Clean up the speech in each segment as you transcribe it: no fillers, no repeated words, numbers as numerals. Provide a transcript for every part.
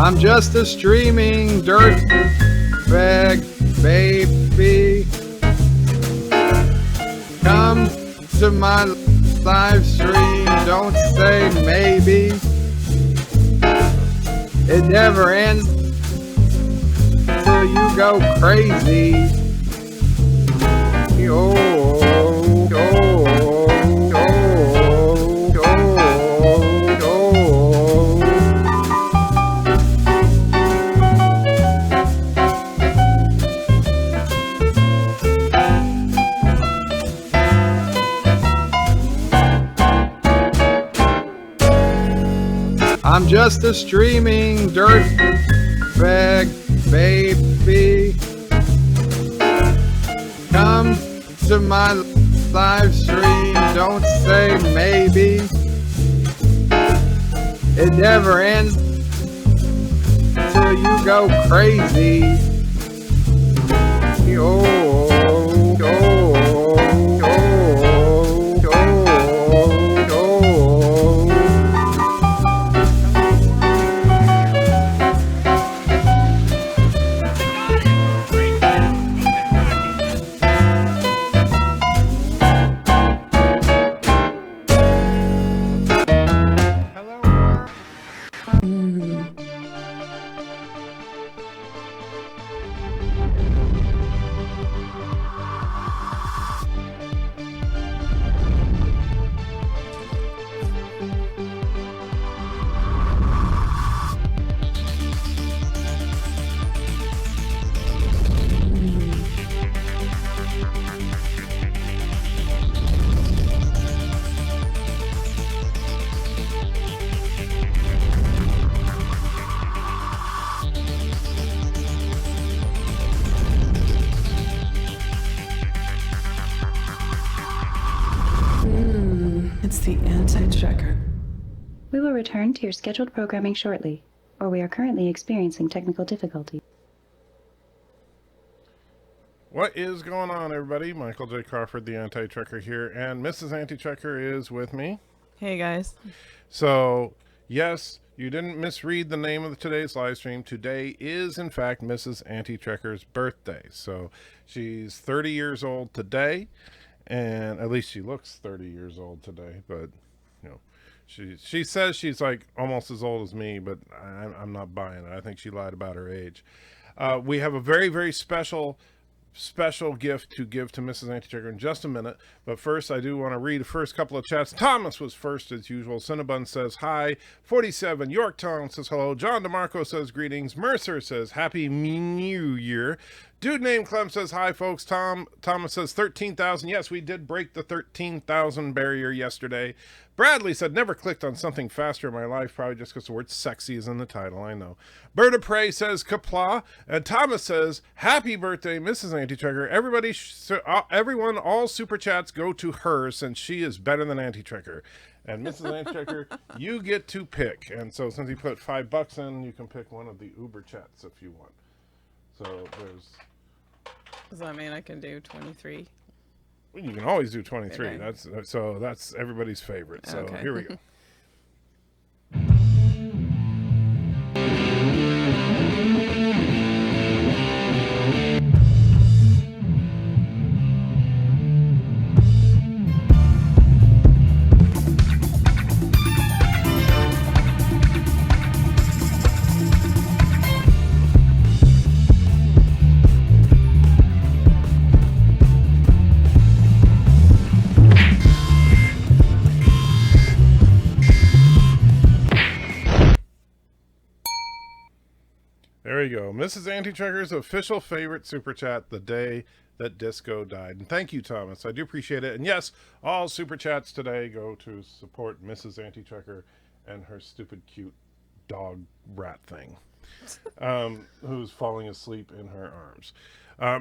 I'm just a streaming dirt bag baby. Come to my live stream, don't say maybe. It never ends till you go crazy. Oh, oh, oh, oh, oh. I'm just a streaming dirt bag baby. Come to my live stream, don't say maybe. It never ends till you go crazy. Oh, oh, oh, oh, oh, oh. It's the anti-checker. We will return to your scheduled programming shortly, or we are currently experiencing technical difficulty. What is going on, everybody? Michael J. Crawford, the Anti-Checker here, and Mrs. Anti-Checker is with me. Hey, guys. So, yes, you didn't misread the name of today's live stream. Today is, in fact, Mrs. Anti-Checker's birthday. So, she's 30 years old today, and at least she looks 30 years old today, but, you know, she says she's like almost as old as me, but I'm not buying it. I think she lied about her age. We have a very, very special gift to give to Mrs. Anti-Checker in just a minute, but first I do want to read the first couple of chats. Thomas was first as usual. Cinnabon says hi. 47 Yorktown says hello. John DeMarco says greetings. Mercer says happy new year. Dude named Clem says hi, folks. Thomas says 13,000. Yes, we did break the 13,000 barrier yesterday. Bradley said never clicked on something faster in my life, probably just because the word sexy is in the title. I know. Bird of Prey says kapla, and Thomas says happy birthday, Mrs. Anti-Checker. Everyone, all super chats go to her since she is better than Anti-Checker. And Mrs. Anti-Checker, you get to pick. And so since you put $5 in, you can pick one of the Uber chats if you want. So there's. Does that mean I can do 23? You can always do 23. Okay. That's everybody's favorite. So Okay. Here we go. There you go. Mrs. Anti-Checker's official favorite super chat the day that disco died. And thank you, Thomas. I do appreciate it. And yes, all super chats today go to support Mrs. Anti-Checker and her stupid, cute dog rat thing, who's falling asleep in her arms.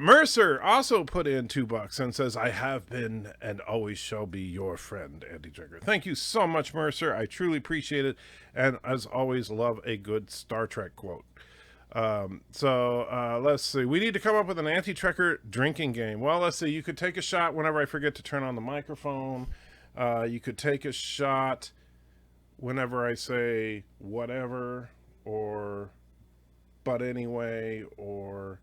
Mercer also put in $2 and says, I have been and always shall be your friend, Anti-Checker. Thank you so much, Mercer. I truly appreciate it. And as always, love a good Star Trek quote. Let's see. We need to come up with an Anti-Checker drinking game. Well, let's see. You could take a shot whenever I forget to turn on the microphone. You could take a shot whenever I say whatever or But Anyway, or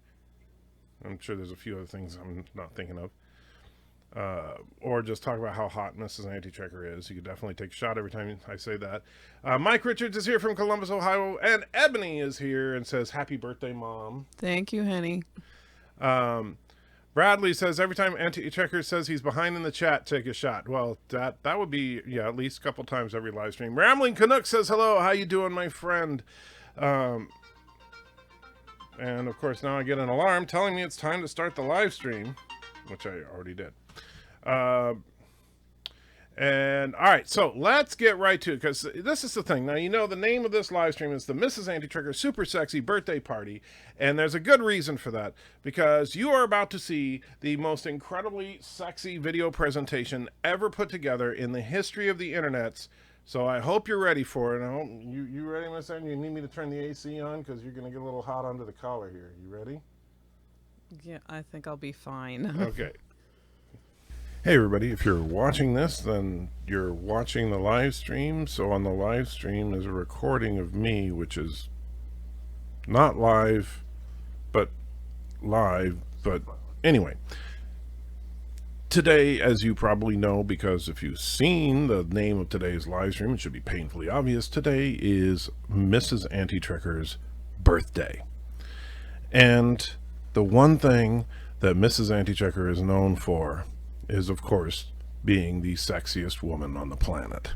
I'm sure there's a few other things I'm not thinking of. Or just talk about how hot Mrs. Anti-Checker is. You could definitely take a shot every time I say that. Mike Richards is here from Columbus, Ohio, and Ebony is here and says, happy birthday, Mom. Thank you, honey. Bradley says, every time Anti-Checker says he's behind in the chat, take a shot. Well, that would be, yeah, at least a couple times every live stream. Rambling Canuck says, hello, how you doing, my friend? And, of course, now I get an alarm telling me it's time to start the live stream, which I already did. And all right, so let's get right to it, because this is the thing. Now, you know, the name of this live stream is the Mrs. Anti-Checker Super Sexy Birthday Party, and there's a good reason for that, because you are about to see the most incredibly sexy video presentation ever put together in the history of the internets. So I hope you're ready for it. I hope you ready, Miss Ann? You need me to turn the AC on, because you're going to get a little hot under the collar here. You ready? Yeah, I think I'll be fine. Okay. Hey everybody, if you're watching this, then you're watching the live stream. So on the live stream is a recording of me, which is not live, but live. But anyway, today, as you probably know, because if you've seen the name of today's live stream, it should be painfully obvious. Today is Mrs. Anti-Checker's birthday. And the one thing that Mrs. Anti-Checker is known for is, of course, being the sexiest woman on the planet.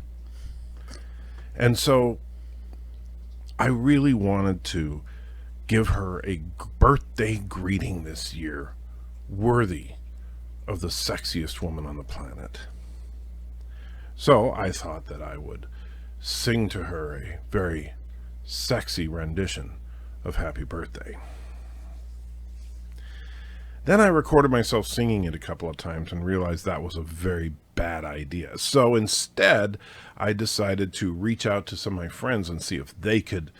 And so I really wanted to give her a birthday greeting this year worthy of the sexiest woman on the planet. So I thought that I would sing to her a very sexy rendition of Happy Birthday. Then I recorded myself singing it a couple of times and realized that was a very bad idea. So instead, I decided to reach out to some of my friends and see if they could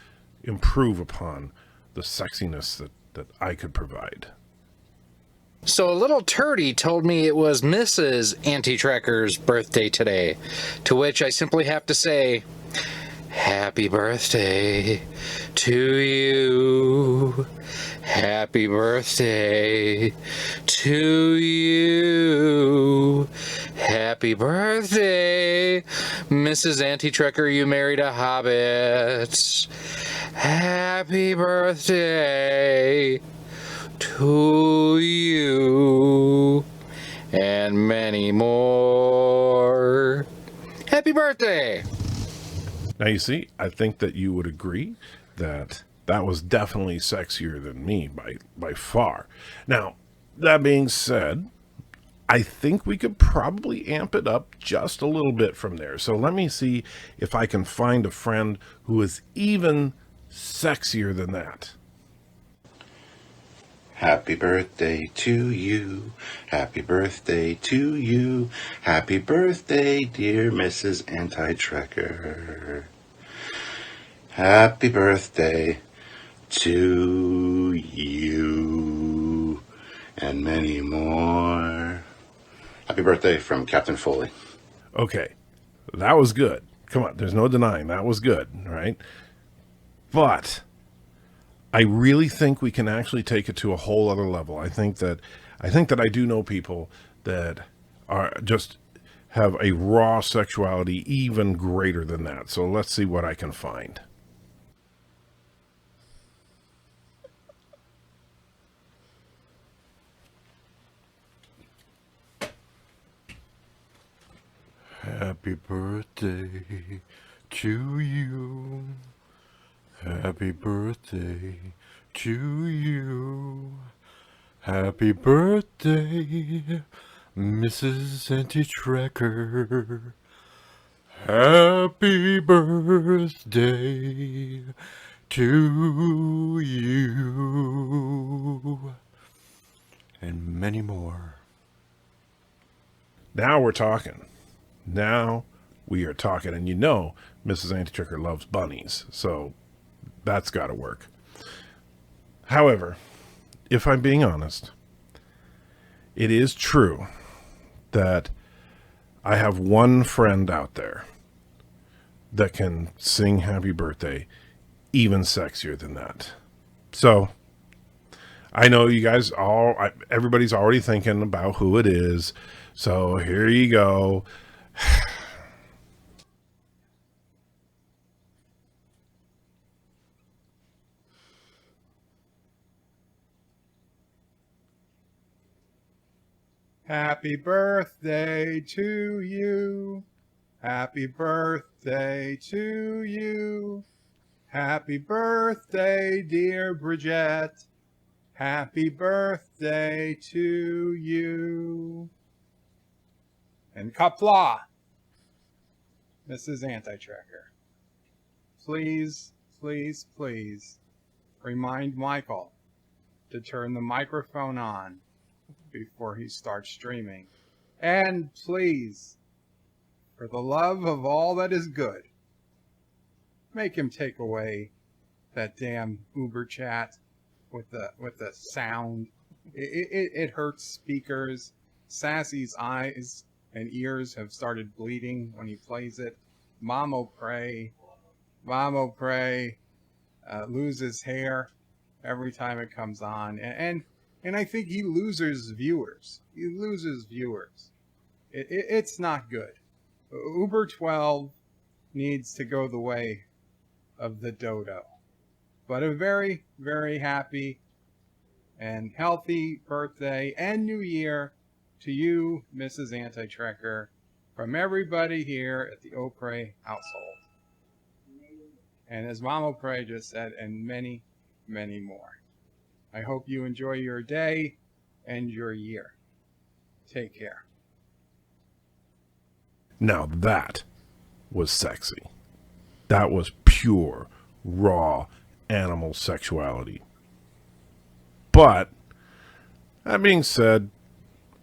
improve upon the sexiness that I could provide. So a little turdy told me it was Mrs. Anti-Checker's birthday today, to which I simply have to say, happy birthday to you. Happy birthday to you. Happy birthday, Mrs. Anti-Checker, you married a hobbit. Happy birthday to you, and many more. Happy birthday. Now, you see, I think that you would agree that that was definitely sexier than me by far. Now, that being said, I think we could probably amp it up just a little bit from there. So let me see if I can find a friend who is even sexier than that. Happy birthday to you. Happy birthday to you. Happy birthday, dear Mrs. Anti-Checker. Happy birthday to you, and many more. Happy birthday from Captain Foley. Okay, that was good. Come on, there's no denying that was good, right? But I really think we can actually take it to a whole other level. I think that I do know people that are just have a raw sexuality even greater than that. So let's see what I can find. Happy birthday to you. Happy birthday to you. Happy birthday, Mrs. Anti-Checker. Happy birthday to you. And many more. Now we're talking. Now we are talking. And you know Mrs. Anti-Checker loves bunnies, so that's got to work. However, if I'm being honest, it is true that I have one friend out there that can sing Happy Birthday even sexier than that. So I know you guys everybody's already thinking about who it is. So here you go. Happy birthday to you. Happy birthday to you. Happy birthday, dear Bridget. Happy birthday to you. And kapla, Mrs. Anti-Tracker. Please, please, please remind Michael to turn the microphone on before he starts streaming. And please, for the love of all that is good, make him take away that damn Uber chat with the sound. It hurts speakers. Sassy's eyes and ears have started bleeding when he plays it. Mamo pray loses hair every time it comes on, and I think he loses viewers. It's not good. Uber 12 needs to go the way of the dodo. But a very, very happy and healthy birthday and new year to you, Mrs. Anti-Trekker, from everybody here at the Opre household. And as Mama Pray just said, and many, many more. I hope you enjoy your day and your year. Take care. Now that was sexy. That was pure, raw animal sexuality. But, that being said,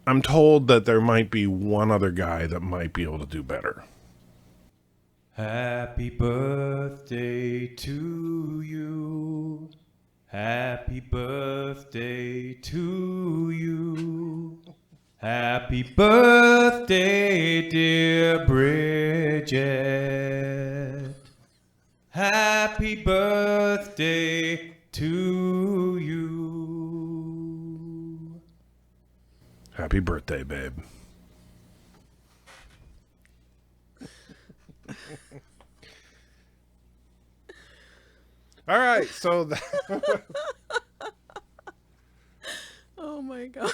I'm told that there might be one other guy that might be able to do better. Happy birthday to you. Happy birthday to you. Happy birthday, dear Bridget. Happy birthday to you. Happy birthday, babe. All right, so Oh my God.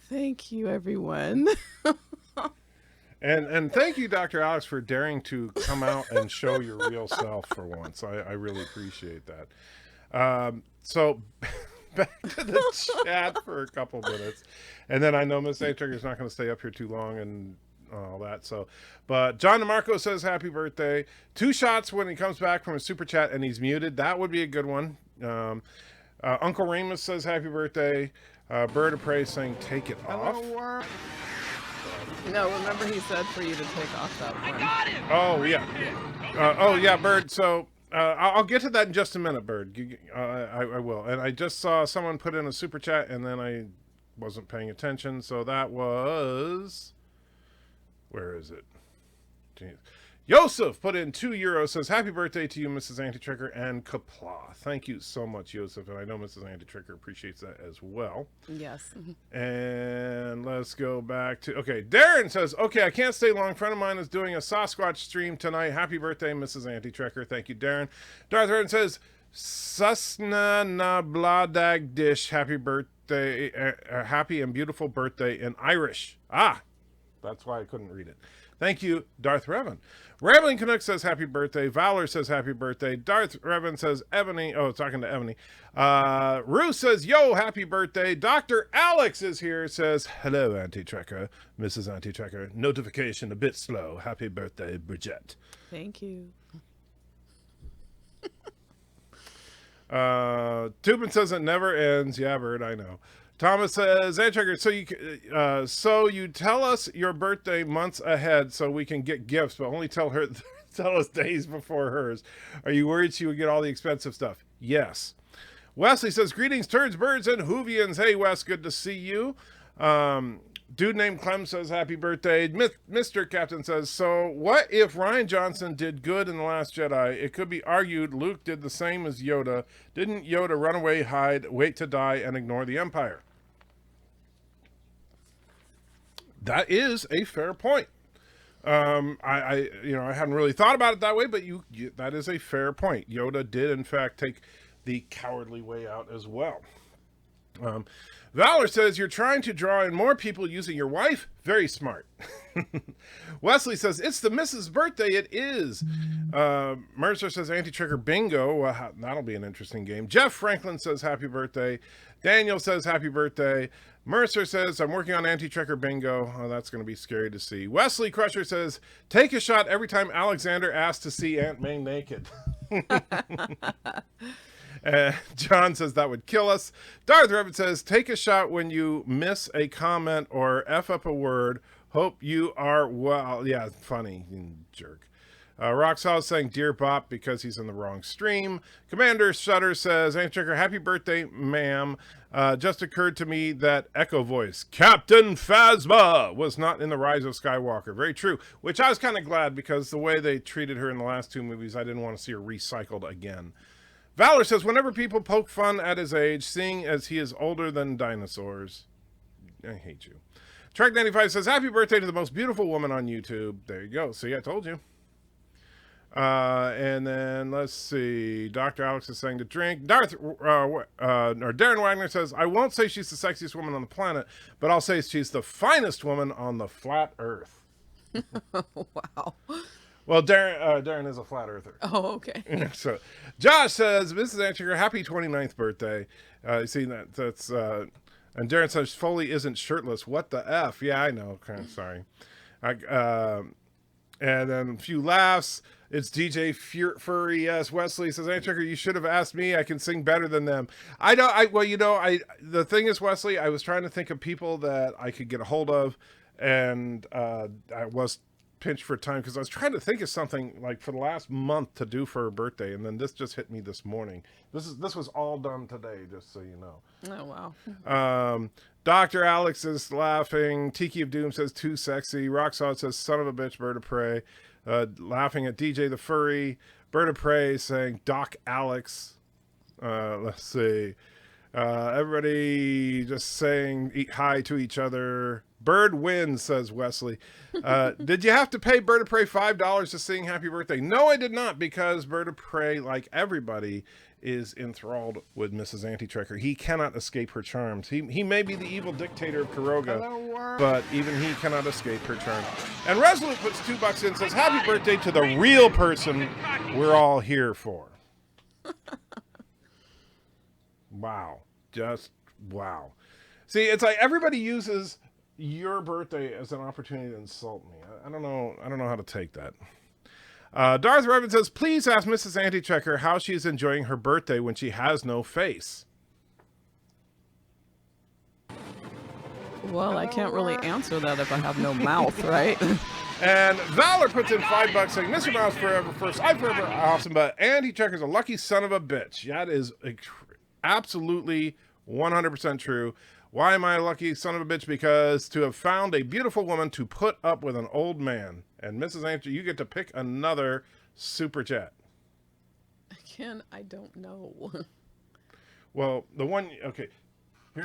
Thank you, everyone. and thank you, Dr. Alex, for daring to come out and show your real self for once. I really appreciate that. So back to the chat for a couple minutes, and then I know Miss A-Trigger's not going to stay up here too long and all that. So, but John DeMarco says happy birthday. 2 shots when he comes back from a super chat and he's muted. That would be a good one. Uncle Remus says happy birthday. Bird of Prey saying take it off. No, remember he said for you to take off that one. I got him! Oh, yeah. Bird. So I'll get to that in just a minute, Bird. I will. And I just saw someone put in a super chat and then I wasn't paying attention. So that was... Where is it? Jeez. Yosef put in €2, says, happy birthday to you, Mrs. Anti-Tricker and Kapla. Thank you so much, Yosef. And I know Mrs. Anti-Tricker appreciates that as well. Yes. And let's go back to, okay, Darren says, okay, I can't stay long. A friend of mine is doing a Sasquatch stream tonight. Happy birthday, Mrs. Anti-Tricker. Thank you, Darren. Darth Redden says, Susna na bladag dish. Happy birthday, happy and beautiful birthday in Irish. That's why I couldn't read it. Thank you, Darth Revan. Rambling Canuck says happy birthday. Valor says happy birthday. Darth Revan says Ebony. Oh, talking to Ebony. Rue says, yo, happy birthday. Dr. Alex is here. Says, hello, Anti-Trekker. Mrs. Anti-Trekker. Notification a bit slow. Happy birthday, Bridget. Thank you. Tubin says it never ends. Yeah, Bird, I know. Thomas says, hey, Trigger, so you tell us your birthday months ahead so we can get gifts, but only tell us days before hers. Are you worried she would get all the expensive stuff? Yes. Wesley says, greetings, turds, birds, and Hoovians. Hey, Wes, good to see you. Dude named Clem says happy birthday. Mr. Captain says, so what if Rian Johnson did good in The Last Jedi? It could be argued Luke did the same as Yoda. Didn't Yoda run away, hide, wait to die, and ignore the Empire? That is a fair point. I hadn't really thought about it that way, but that is a fair point. Yoda did, in fact, take the cowardly way out as well. Valor says, you're trying to draw in more people using your wife? Very smart. Wesley says, it's the missus' birthday. It is. Mercer says, anti-trigger bingo. Well, that'll be an interesting game. Jeff Franklin says, happy birthday. Daniel says, happy birthday. Mercer says, I'm working on anti-trigger bingo. Oh, that's going to be scary to see. Wesley Crusher says, take a shot every time Alexander asks to see Aunt May naked. John says that would kill us. Darth Rabbit says, take a shot when you miss a comment or F up a word. Hope you are well. Yeah, funny, you jerk. Roxall saying Dear Bop because he's in the wrong stream. Commander Shutter says, Anti-Checker, happy birthday, ma'am. Just occurred to me that echo voice, Captain Phasma, was not in The Rise of Skywalker. Very true. Which I was kind of glad because the way they treated her in the last two movies, I didn't want to see her recycled again. Valor says, whenever people poke fun at his age, seeing as he is older than dinosaurs. I hate you. Trek95 says, happy birthday to the most beautiful woman on YouTube. There you go. See, I told you. And then let's see. Dr. Alex is saying to drink. Darren Wagner says, I won't say she's the sexiest woman on the planet, but I'll say she's the finest woman on the flat earth. Wow. Well, Darren is a flat earther. Oh, okay. So, Josh says, Mrs. Antiker, happy 29th birthday. You see that's and Darren says Foley isn't shirtless. What the F? Yeah, I know. Kind of sorry. And then a few laughs. It's DJ Furry. Yes, Wesley says, Antiker, you should have asked me. I can sing better than them. The thing is, Wesley, I was trying to think of people that I could get a hold of, and I was pinched for time because I was trying to think of something like for the last month to do for her birthday, and then this just hit me this morning. This was all done today, just so you know. Oh wow. Dr. Alex is laughing. Tiki of Doom says too sexy. Roxalt says son of a bitch, bird of prey. Laughing at DJ the Furry. Bird of prey saying Doc Alex. Let's see. Everybody just saying hi to each other. Bird wins, says Wesley. Did you have to pay Bird of Prey $5 to sing happy birthday? No, I did not, because Bird of Prey, like everybody, is enthralled with Mrs. Anti-Trekker. He cannot escape her charms. He may be the evil dictator of Kuroga, but even he cannot escape her charms. And Resolute puts $2 in, says happy birthday to the real person we're all here for. Wow. Just wow. See, it's like everybody uses your birthday as an opportunity to insult me. I don't know how to take that. Darth Revan says, please ask Mrs. Anti-Checker how she is enjoying her birthday when she has no face. Well, I can't really answer that if I have no mouth, right? And Valor puts in $5 saying, Mr. Mouse forever first. I'm forever awesome, but Anti-Checker's a lucky son of a bitch. That is absolutely 100% true. Why am I a lucky son of a bitch? Because to have found a beautiful woman to put up with an old man. And Mrs. Angie, you get to pick another super chat. Again, I don't know. Well, the one, okay.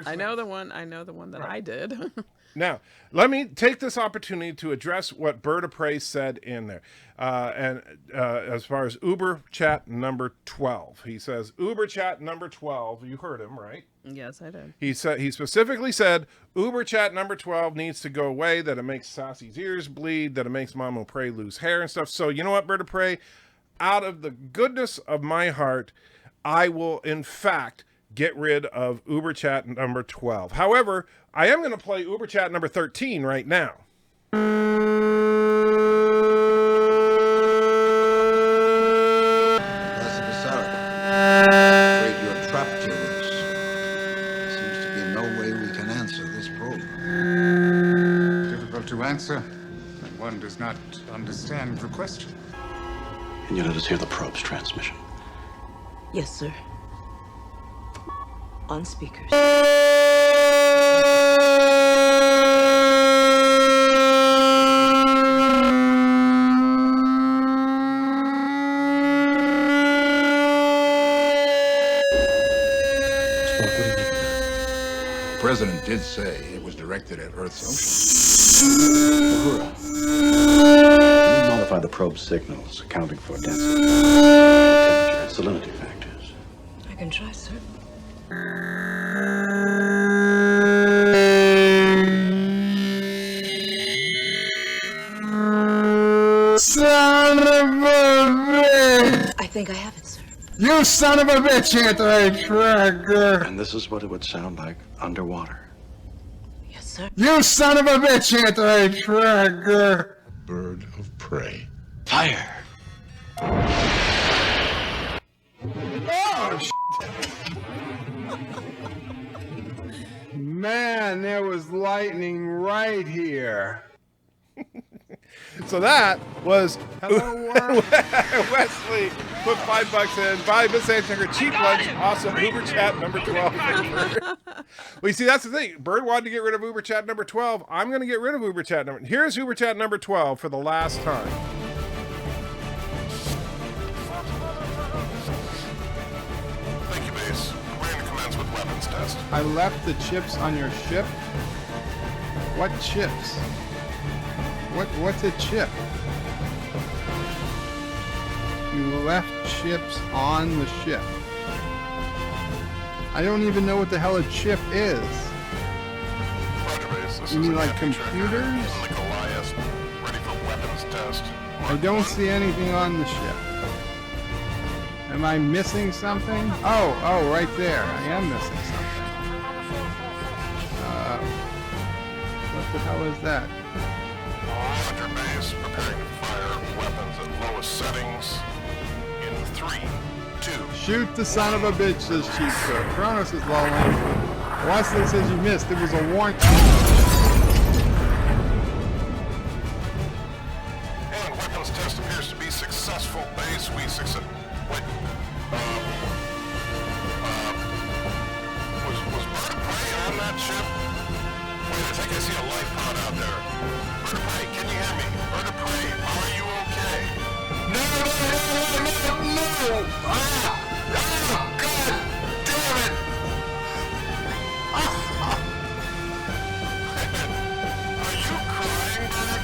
I know the one that right. I did. Now, let me take this opportunity to address what Bird of Prey said in there. As far as Uber chat number 12, he says, Uber chat number 12, you heard him, right? Yes, I did. He specifically said, Uber chat number 12 needs to go away, that it makes Sassy's ears bleed, that it makes Mama Prey lose hair and stuff. So, you know what, Bird of Prey? Out of the goodness of my heart, I will, in fact, get rid of Uber chat number 12. However, I am going to play Uber chat number 13 right now. Afraid you're trapped in this. Seems to be no way we can answer this program. Difficult to answer when one does not understand the question. Can you let us hear the probe's transmission? Yes, sir. On speakers. president did say it was directed at Earth's ocean. Uhura, can you modify the probe signals, accounting for density, temperature, and salinity factors? I can try, sir. Son of a bitch! I think I have it, sir. You son of a bitch, anti-tracker! And this is what it would sound like underwater. Yes, sir. You son of a bitch, anti-tracker! Bird of prey. Fire! Oh, man, there was lightning right here. So that was Hello, world. Wesley put $5 in. Buy Miss Antitracker cheap lunch. Awesome. Uber chat number 12. Well, you see, that's the thing. Bird wanted to get rid of Uber chat number 12. I'm going to get rid of Uber chat number. Here's Uber chat number 12 for the last time. Thank you, base. We're going to commence with weapons test. I left the chips on your ship? What chips? What's a chip? You left chips on the ship. I don't even know what the hell a chip is. Roger, base. This You is mean an like computers? The Goliath, ready for weapons test. I don't see anything on the ship. Am I missing something? Oh, right there. I am missing something. What the hell is that? Roger, base. Preparing to fire weapons at lowest settings in 3, 2. Shoot the son of a bitch, says Chief Cook. Kronos is lolling. Wesley says you missed. It was a warrant. And weapons test appears to be successful. Base, we success. Wait. Was Bird of Prey on that ship? Wait, I think I see a life pod out there. Bird of Prey, can you hear me? Bird of Prey, are you okay? No! Ah! God damn it! Are you crying, Bird?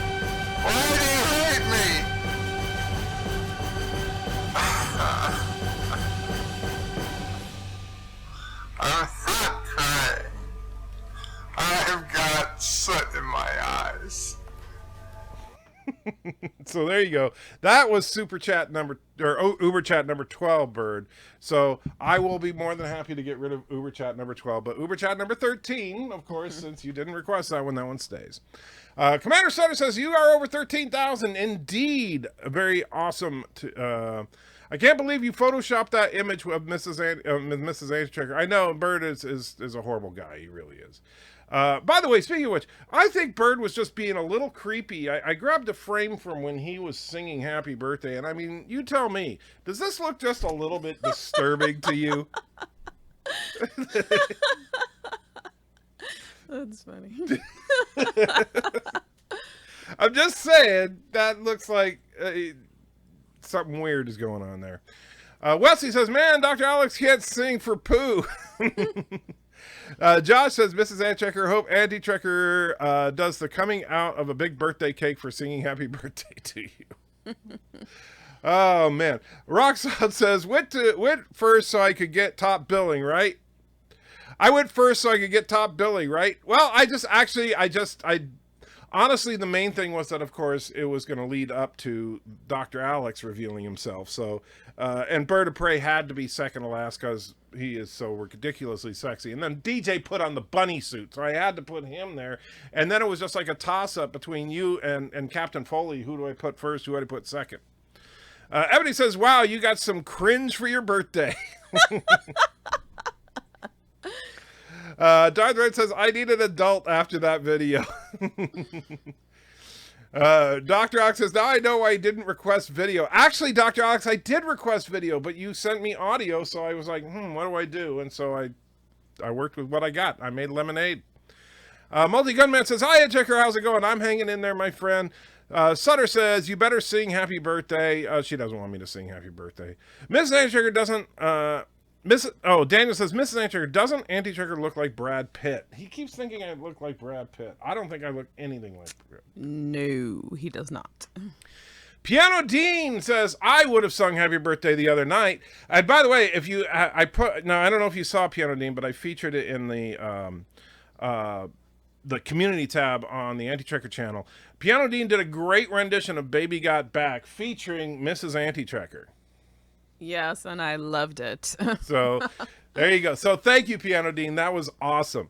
Why do you hate me? I'm not crying. I've got soot in my eyes. So there you go. That was Uber chat number 12, Bird. So I will be more than happy to get rid of Uber chat number 12, but Uber chat number 13, of course, since you didn't request that one stays. Commander Sutter says you are over 13,000. Indeed, very awesome. I can't believe you photoshopped that image of Mrs. Antitracker. I know Bird is a horrible guy. He really is. By the way, speaking of which, I think Bird was just being a little creepy. I grabbed a frame from when he was singing Happy Birthday, and I mean, you tell me, does this look just a little bit disturbing to you? That's funny. I'm just saying, that looks like something weird is going on there. Wesley says, man, Dr. Alex can't sing for poo. Josh says, Mrs. Antitracker, hope Antitracker does the coming out of a big birthday cake for singing happy birthday to you. Oh, man. Roxanne says, went first so I could get top billing, right? I went first so I could get top billing, right? Well, honestly, the main thing was that, of course, it was going to lead up to Dr. Alex revealing himself. So, and Bird of Prey had to be second to last because he is so ridiculously sexy. And then DJ put on the bunny suit, so I had to put him there. And then it was just like a toss-up between you and Captain Foley. Who do I put first? Who do I put second? Ebony says, wow, you got some cringe for your birthday. Darth Red says, I need an adult after that video. Dr. Alex says, now I know why I didn't request video. Actually, Dr. Alex, I did request video, but you sent me audio, so I was like, what do I do? And so I worked with what I got. I made lemonade. Multi-Gunman says, hi, Checker, how's it going? I'm hanging in there, my friend. Sutter says, you better sing happy birthday. She doesn't want me to sing happy birthday. Miss Antitracker doesn't Daniel says, Mrs. Auntie Trekker, doesn't Auntie Trekker look like Brad Pitt? He keeps thinking I look like Brad Pitt. I don't think I look anything like Brad Pitt. No, he does not. Piano Dean says, I would have sung Happy Birthday the other night. And by the way, if you, I don't know if you saw Piano Dean, but I featured it in the community tab on the Auntie Trekker channel. Piano Dean did a great rendition of Baby Got Back featuring Mrs. Auntie Trekker. Yes, and I loved it. So there you go. So thank you, Piano Dean. That was awesome.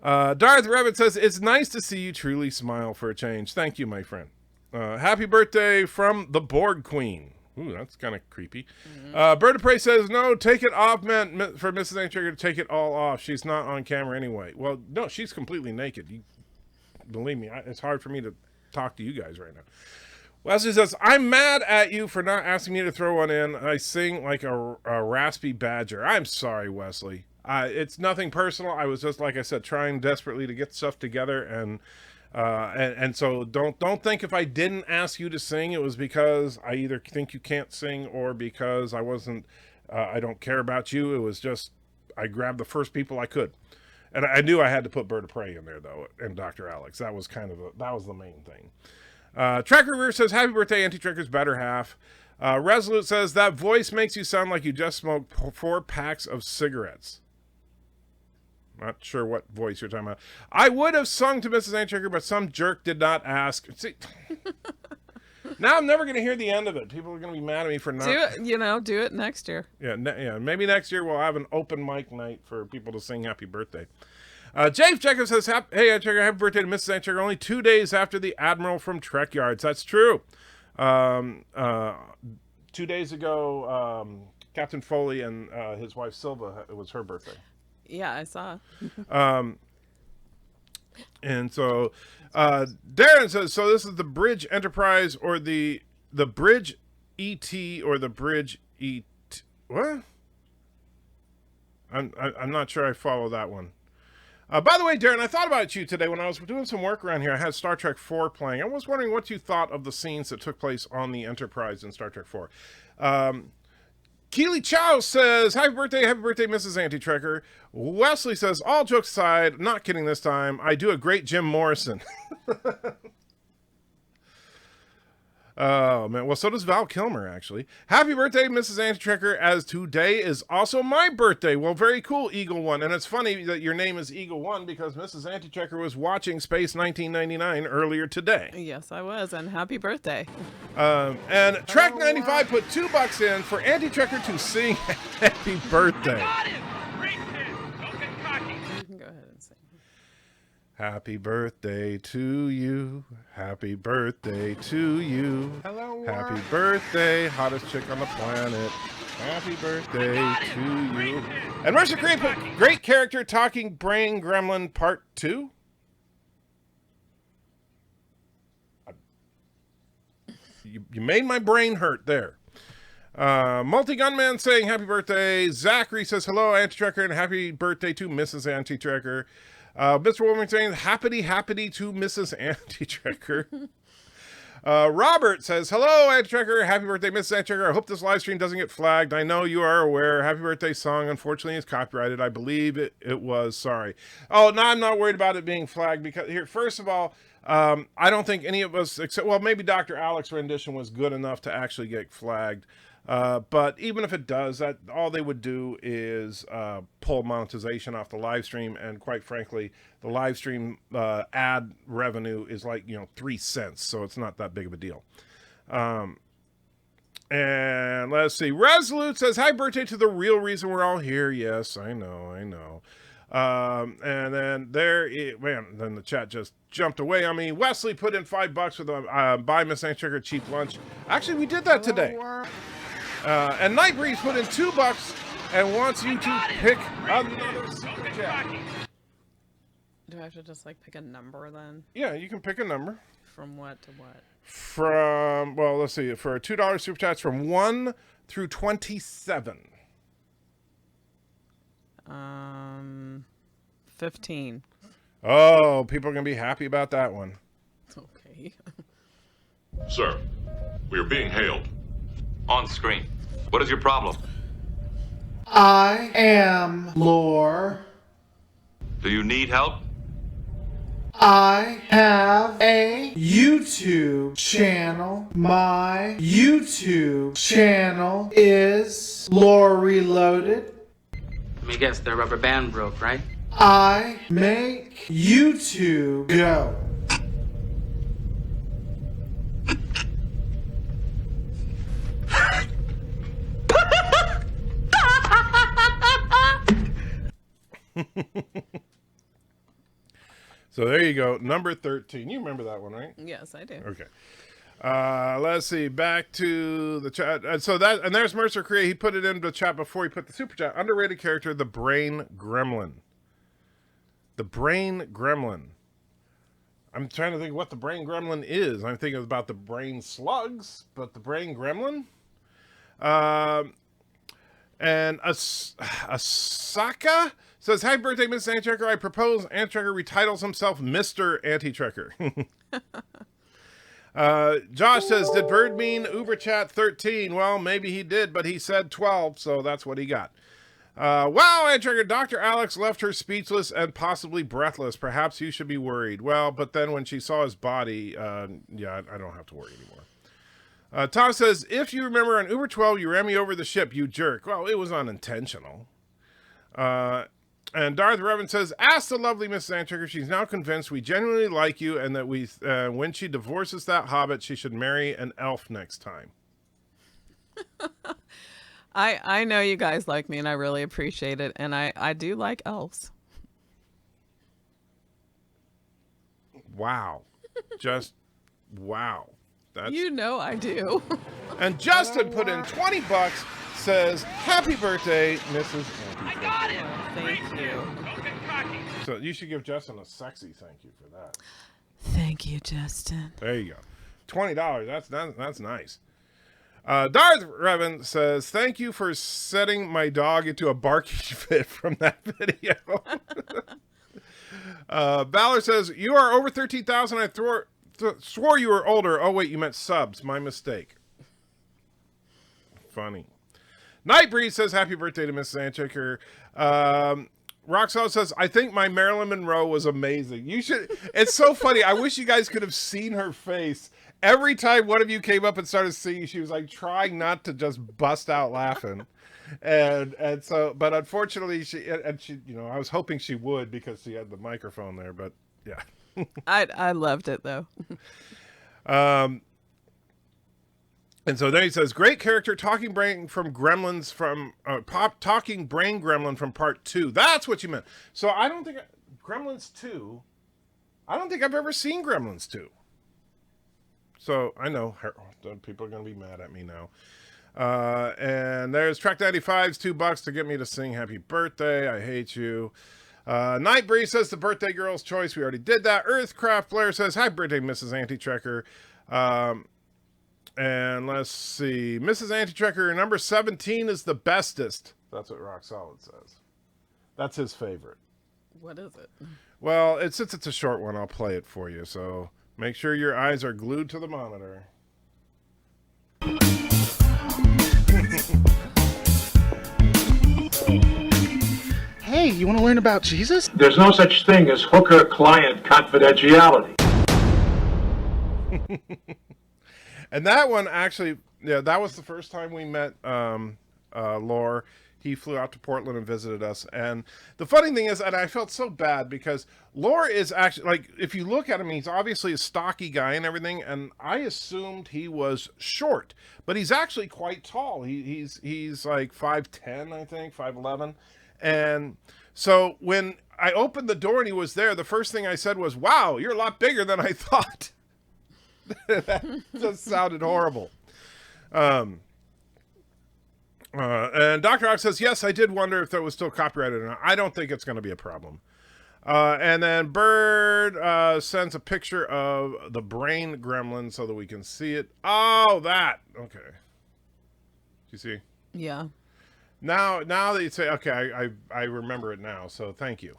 Darth Rabbit says, it's nice to see you truly smile for a change. Thank you, my friend. Happy birthday from the Borg Queen. Ooh, that's kind of creepy. Bird of Prey says, no, take it off, man, for Mrs. Auntie Trekker to take it all off. She's not on camera anyway. Well, no, she's completely naked. You, believe me, it's hard for me to talk to you guys right now. Wesley says, I'm mad at you for not asking me to throw one in. I sing like a raspy badger. I'm sorry, Wesley. It's nothing personal. I was just, like I said, trying desperately to get stuff together, and so don't think if I didn't ask you to sing, it was because I either think you can't sing or because I wasn't, I don't care about you. It was just, I grabbed the first people I could. And I knew I had to put Bird of Prey in there, though, and Dr. Alex. That was kind of that was the main thing. Tracker Rear says, happy birthday, Auntie Trekker's better half. Resolute says, that voice makes you sound like you just smoked 4 packs of cigarettes. Not sure what voice you're talking about. I would have sung to Mrs. Auntie Trekker, but some jerk did not ask. See, now I'm never going to hear the end of it. People are going to be mad at me for not. Do it, do it next year. Yeah, maybe next year we'll have an open mic night for people to sing happy birthday. James Checker says, hey, Auntie Trekker, happy birthday to Mrs. Auntie Trekker, only 2 days after the Admiral from Trek Yards. That's true. 2 days ago, Captain Foley and his wife Silva, it was her birthday. Yeah, I saw. And so Darren says, so this is the Bridge Enterprise or the Bridge ET or the Bridge ET. What? I'm not sure I follow that one. By the way, Darren, I thought about you today when I was doing some work around here. I had Star Trek 4 playing. I was wondering what you thought of the scenes that took place on the Enterprise in Star Trek 4. Keely Chow says, happy birthday, Mrs. Auntie Trekker. Wesley says, all jokes aside, not kidding this time, I do a great Jim Morrison. Oh, man. Well, so does Val Kilmer, actually. Happy birthday, Mrs. Auntie Trekker, as today is also my birthday. Well, very cool, Eagle One. And it's funny that your name is Eagle One because Mrs. Auntie Trekker was watching Space 1999 earlier today. Yes, I was, and happy birthday. And Track 95 put $2 in for Auntie Trekker to sing happy birthday. You can go ahead and sing. Happy birthday to you. Happy birthday to you. Hello, happy birthday, hottest chick on the planet. Happy birthday to you. And Mercer Green put great character talking brain gremlin part 2. You made my brain hurt there. Multi-Gunman saying happy birthday. Zachary says hello, Auntie Trekker, and happy birthday to Mrs. Auntie Trekker. Mr. Woman saying happity to Mrs. Auntie Trekker. Robert says, hello, Auntie Trekker. Happy birthday, Mrs. Auntie Trekker. I hope this live stream doesn't get flagged. I know you are aware. Happy birthday song, unfortunately, is copyrighted. I believe it was. Sorry. Oh, no, I'm not worried about it being flagged because here, first of all, I don't think any of us, except, well, maybe Dr. Alex's rendition was good enough to actually get flagged. But even if it does, that all they would do is pull monetization off the live stream, and quite frankly, the live stream ad revenue is like 3 cents, so it's not that big of a deal. And let's see, Resolute says, "Happy birthday to the real reason we're all here." Yes, I know. And then then the chat just jumped away on me. Wesley put in $5 for the buy Miss Auntie Trekker cheap lunch. Actually, we did that today. And Nightbreeze put in $2 and wants you to pick another super chat. Do I have to just pick a number then? Yeah, you can pick a number. From what to what? From, well, let's see, for a $2 super chats from 1 through 27. 15. Oh, people are going to be happy about that one. Okay. Sir, we are being hailed. On screen. What is your problem? I am Lore. Do you need help? I have a YouTube channel. My YouTube channel is Lore Reloaded. Let me guess, their rubber band broke, right? I make YouTube go. So there you go. Number 13. You remember that one, right? Yes, I do. Okay. Let's see. Back to the chat. And there's Mercer Korea. He put it in the chat before he put the super chat. Underrated character, the Brain Gremlin. The Brain Gremlin. I'm trying to think what the Brain Gremlin is. I'm thinking about the Brain Slugs, but the Brain Gremlin? And Asaka says, happy birthday, Mrs. Anti-Trekker. I propose Anti-Trekker retitles himself Mr. Anti-Trekker. Josh says, did Bird mean Uber Chat 13? Well, maybe he did, but he said 12, so that's what he got. Wow, Anti-Trekker, Dr. Alex left her speechless and possibly breathless. Perhaps you should be worried. Well, but then when she saw his body, yeah, I don't have to worry anymore. Tom says, if you remember on Uber 12, you ran me over the ship, you jerk. Well, it was unintentional. And Darth Revan says, ask the lovely Mrs. Antricker. She's now convinced we genuinely like you and that when she divorces that hobbit, she should marry an elf next time. I know you guys like me and I really appreciate it. And I do like elves. Wow. Just wow. That's... You know I do. And Justin put in $20, says, happy birthday, Mrs. Anti. I got it! Thank you. So you should give Justin a sexy thank you for that. Thank you, Justin. There you go. $20. That's nice. Darth Revan says, thank you for setting my dog into a barking fit from that video. Ballard says, you are over 13,000. I swore you were older. Oh, wait, you meant subs. My mistake. Funny. Nightbreed says, happy birthday to Mrs. Anchiker. Roxanne says, I think my Marilyn Monroe was amazing. You should. It's so funny. I wish you guys could have seen her face. Every time one of you came up and started singing, she was like trying not to just bust out laughing. And so, but unfortunately, she, you know, I was hoping she would because she had the microphone there, but yeah. I loved it though. And so then he says, great character, talking brain from Gremlins from talking brain gremlin from part 2. That's what you meant. So I don't think Gremlins 2. I don't think I've ever seen Gremlins 2. So I know people are going to be mad at me now. And there's Track 95's $2 to get me to sing happy birthday. I hate you. Nightbreeze says the birthday girl's choice. We already did that. Earthcraft Blair says, happy birthday, Mrs. Anti-Trekker. And let's see. Mrs. Anti-Trekker, number 17 is the bestest. That's what Rock Solid says. That's his favorite. What is it? Well, since it's a short one, I'll play it for you. So make sure your eyes are glued to the monitor. Hey, you want to learn about Jesus? There's no such thing as hooker-client confidentiality. And that one actually, yeah, that was the first time we met Lore. He flew out to Portland and visited us. And the funny thing is, and I felt so bad because Lore is actually, like, if you look at him, he's obviously a stocky guy and everything. And I assumed he was short, but he's actually quite tall. He's like 5'10", I think, 5'11". And so when I opened the door and he was there, the first thing I said was, wow, you're a lot bigger than I thought. That just sounded horrible. And Dr. Ox says, yes, I did wonder if that was still copyrighted or not. I don't think it's going to be a problem. And then Bird sends a picture of the brain gremlin so that we can see it. Oh, that. Okay. Do you see? Yeah. Now that you say, okay, I remember it now, so thank you.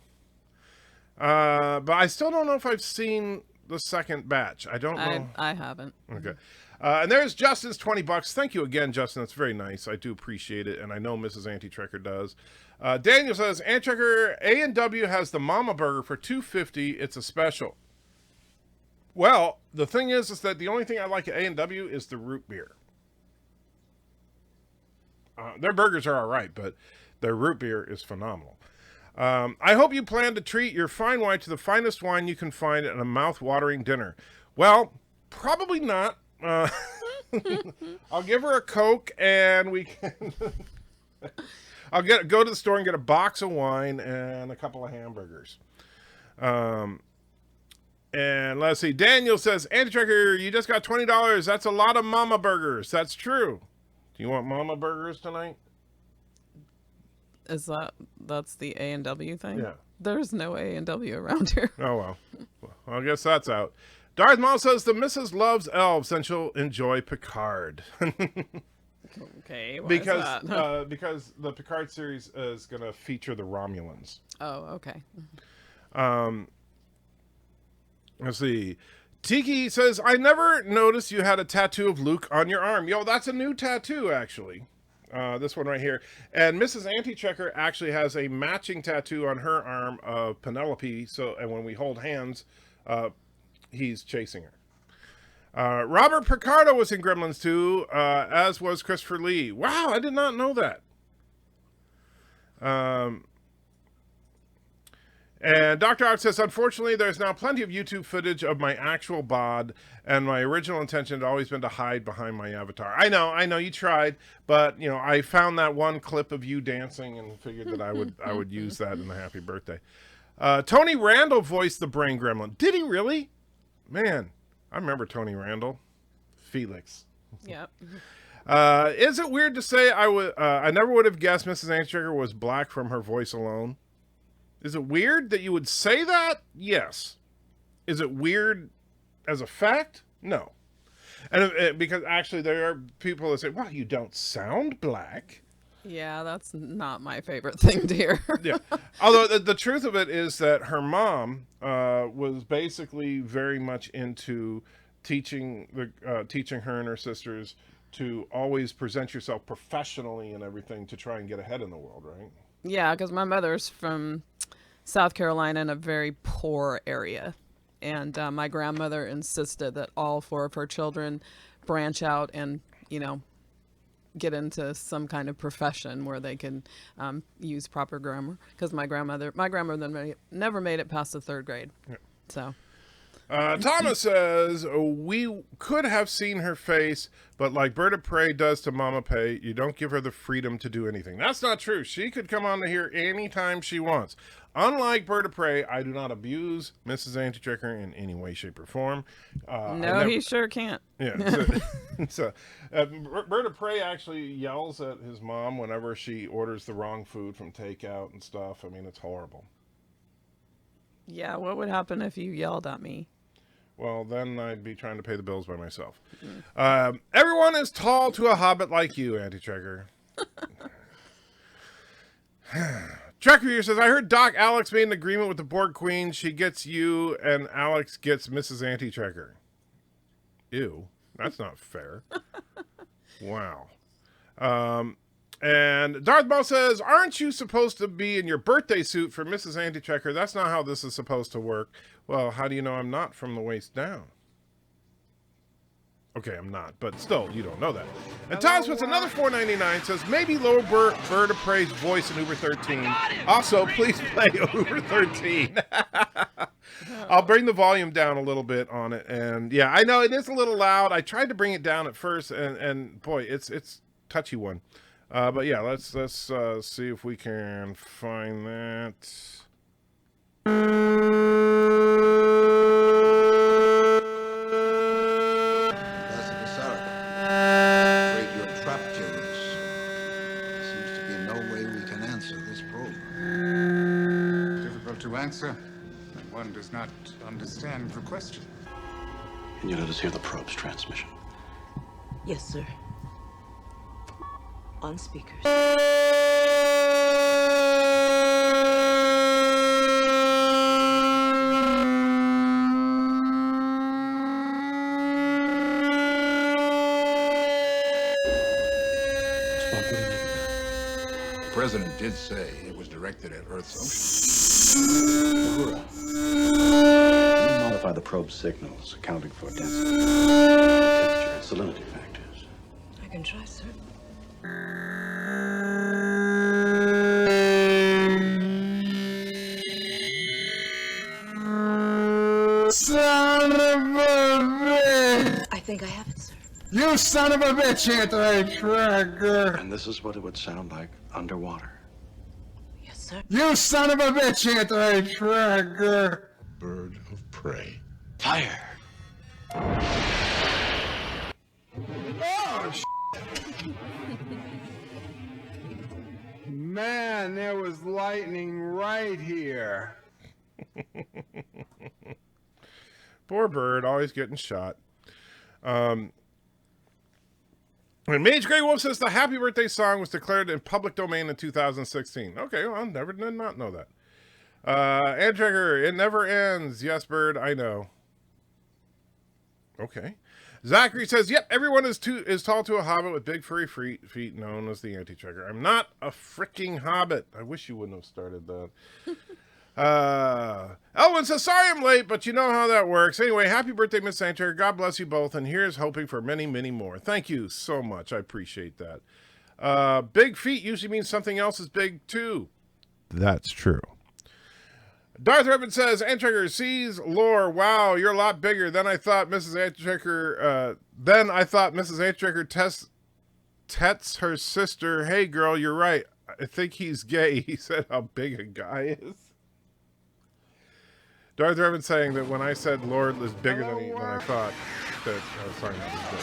But I still don't know if I've seen the second batch. I don't know. I haven't. Okay. And there's Justin's $20. Thank you again, Justin. That's very nice. I do appreciate it, and I know Mrs. Anti-Trekker does. Daniel says, Anti-Trekker, A&W has the Mama Burger for $2.50. It's a special. Well, the thing is that the only thing I like at A&W is the root beer. Their burgers are all right, but their root beer is phenomenal. I hope you plan to treat your fine wine to the finest wine you can find at a mouth-watering dinner. Well, probably not. I'll give her a Coke, and we can... I'll go to the store and get a box of wine and a couple of hamburgers. And let's see. Daniel says, Anti-Trekker, you just got $20. That's a lot of Mama Burgers. That's true. Do you want Mama Burgers tonight? That's the A&W thing? Yeah. There's no A&W around here. Oh, well. I guess that's out. Darth Maul says the missus loves elves and she'll enjoy Picard. Okay, why because is that? Because the Picard series is going to feature the Romulans. Oh, okay. Let's see. Tiki says, I never noticed you had a tattoo of Luke on your arm. Yo, that's a new tattoo, actually. This one right here. And Mrs. Anti-Trekker actually has a matching tattoo on her arm of Penelope. And when we hold hands, he's chasing her. Robert Picardo was in Gremlins 2, as was Christopher Lee. Wow, I did not know that. And Dr. Ox says, unfortunately, there's now plenty of YouTube footage of my actual bod, and my original intention had always been to hide behind my avatar. I know, you tried, but, I found that one clip of you dancing and figured that I would use that in the happy birthday. Tony Randall voiced the Brain Gremlin. Did he really? Man, I remember Tony Randall. Felix. Yep. Is it weird to say I never would have guessed Mrs. Anti-Trekker was black from her voice alone? Is it weird that you would say that? Yes. Is it weird as a fact? No. And because actually there are people that say, well, you don't sound black. Yeah, that's not my favorite thing to hear. Yeah. Although the truth of it is that her mom was basically very much into teaching her and her sisters to always present yourself professionally and everything to try and get ahead in the world, right? Yeah, because my mother's from South Carolina in a very poor area. And my grandmother insisted that all 4 of her children branch out and, get into some kind of profession where they can use proper grammar. Because my grandmother never made it past the 3rd grade. Yeah. So... Thomas says, we could have seen her face, but like Bird of Prey does to Mama Pay, you don't give her the freedom to do anything. That's not true. She could come on to here anytime she wants. Unlike Bird of Prey, I do not abuse Mrs. Anti-Trekker in any way, shape, or form. He sure can't. Yeah. Bird of Prey actually yells at his mom whenever she orders the wrong food from takeout and stuff. I mean, it's horrible. Yeah, what would happen if you yelled at me? Well, then I'd be trying to pay the bills by myself. Everyone is tall to a hobbit like you, Anti-Trekker. Trekker here says, I heard Doc Alex made an agreement with the Borg Queen. She gets you, and Alex gets Mrs. Anti-Trekker. Ew, that's not fair. Wow. And Darth Maul says, aren't you supposed to be in your birthday suit for Mrs. Anti-Trekker? That's not how this is supposed to work. Well, how do you know I'm not from the waist down? Okay, I'm not, but still, you don't know that. And Thomas with another $4.99 says, maybe lower Bird of Prey's voice in Uber 13. Also, please play Uber 13. I'll bring the volume down a little bit on it. And yeah, I know it is a little loud. I tried to bring it down at first, and boy, it's touchy one. But yeah, let's see if we can find that. That's hysterical. Afraid you're trapped, Jones. There seems to be no way we can answer this probe. Difficult to answer when one does not understand the question. Can you let us hear the probe's transmission? Yes, sir. On speakers. president did say it was directed at Earth's ocean. Can you modify the probe signals, accounting for density, temperature, and salinity factors? I can try, sir. Son of a bitch! I think I have it, sir. You son of a bitch, anti-tracker! And this is what it would sound like underwater. Yes, sir. You son of a bitch, anti-tracker! Bird of prey. Fire! Oh, man, there was lightning right here. Poor bird, always getting shot. And Mage Grey Wolf says the Happy Birthday song was declared in public domain in 2016. Okay, well, did not know that. Andrecker, it never ends. Yes, bird, I know. Okay. Zachary says, yep, everyone is tall to a hobbit with big furry feet known as the anti-checker. I'm not a freaking hobbit. I wish you wouldn't have started that. Elwin says, sorry I'm late, but you know how that works. Anyway, happy birthday, Miss Anter. God bless you both, and here's hoping for many, many more. Thank you so much. I appreciate that. Big feet usually means something else is big, too. That's true. Darth Revan says, Antrekker sees lore. Wow, you're a lot bigger than I thought. Mrs. Antrekker, tests her sister. Hey, girl, you're right. I think he's gay. He said how big a guy is. Darth Revan saying that when I said Lord is bigger than I thought. That, sorry, not as big.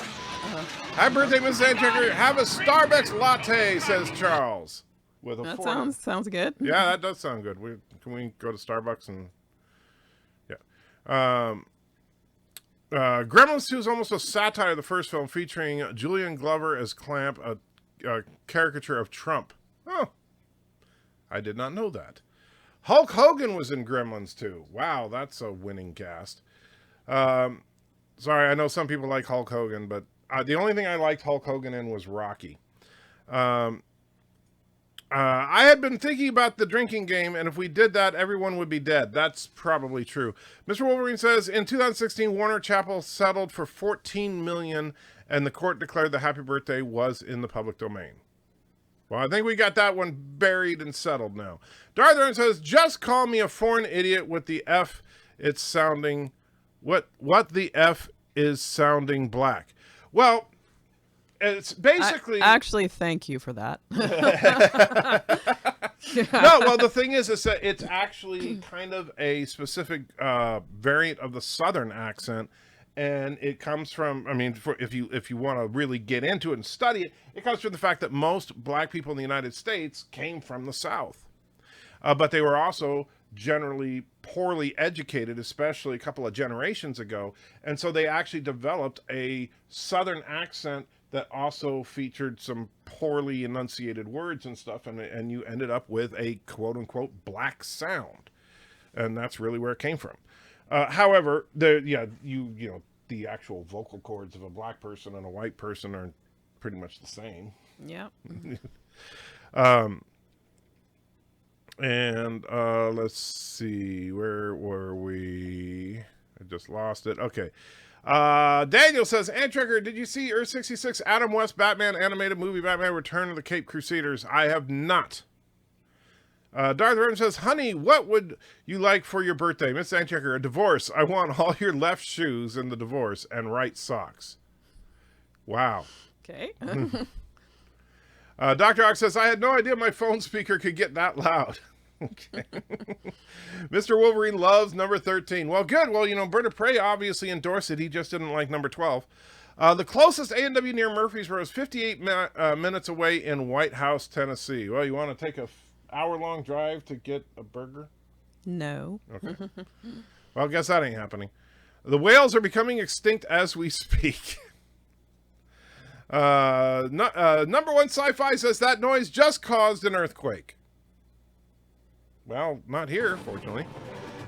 Happy birthday, Mrs. Antrekker. Have a Starbucks latte, says Charles. With a That 40. sounds good. Yeah, that does sound good. Can we go to Starbucks and yeah. Gremlins 2 is almost a satire of the first film, featuring Julian Glover as Clamp, a caricature of Trump. Oh, I did not know that. Hulk Hogan was in Gremlins 2. Wow, that's a winning cast. Sorry, I know some people like Hulk Hogan, but the only thing I liked Hulk Hogan in was Rocky. I had been thinking about the drinking game, and if we did that, everyone would be dead. That's probably true. Mr. Wolverine says, in 2016, Warner Chappell settled for $14 million, and the court declared the Happy Birthday was in the public domain. Well, I think we got that one buried and settled now. Darth Vader says, just call me a foreign idiot with the F. It's sounding... What the F is sounding black. Well... It's basically... Actually, thank you for that. No, well, the thing is that it's actually kind of a specific variant of the Southern accent, and it comes from, I mean, if you want to really get into it and study it, it comes from the fact that most black people in the United States came from the South. But they were also generally poorly educated, especially a couple of generations ago, and so they actually developed a Southern accent that also featured some poorly enunciated words and stuff, and you ended up with a quote-unquote black sound, and that's really where it came from. However, the actual vocal cords of a black person and a white person are pretty much the same. Yeah. And let's see, where were we? I just lost it. Okay. Daniel says, Antrekker, did you see Earth 66 Adam West Batman animated movie Batman Return of the Cape Crusaders? I have not. Darth Vader says, honey, what would you like for your birthday? Miss Antrekker, a divorce. I want all your left shoes in the divorce and right socks. Wow. Okay. Dr. Ox says, I had no idea my phone speaker could get that loud. Okay. Mr. Wolverine loves number 13. Well, good. Well, Bird of Prey obviously endorsed it. He just didn't like number 12. The closest A&W near Murfreesboro is 58 minutes away in White House, Tennessee. Well, you want to take a hour-long drive to get a burger? No. Okay. Well, I guess that ain't happening. The whales are becoming extinct as we speak. Number one sci-fi says that noise just caused an earthquake. Well, not here, fortunately.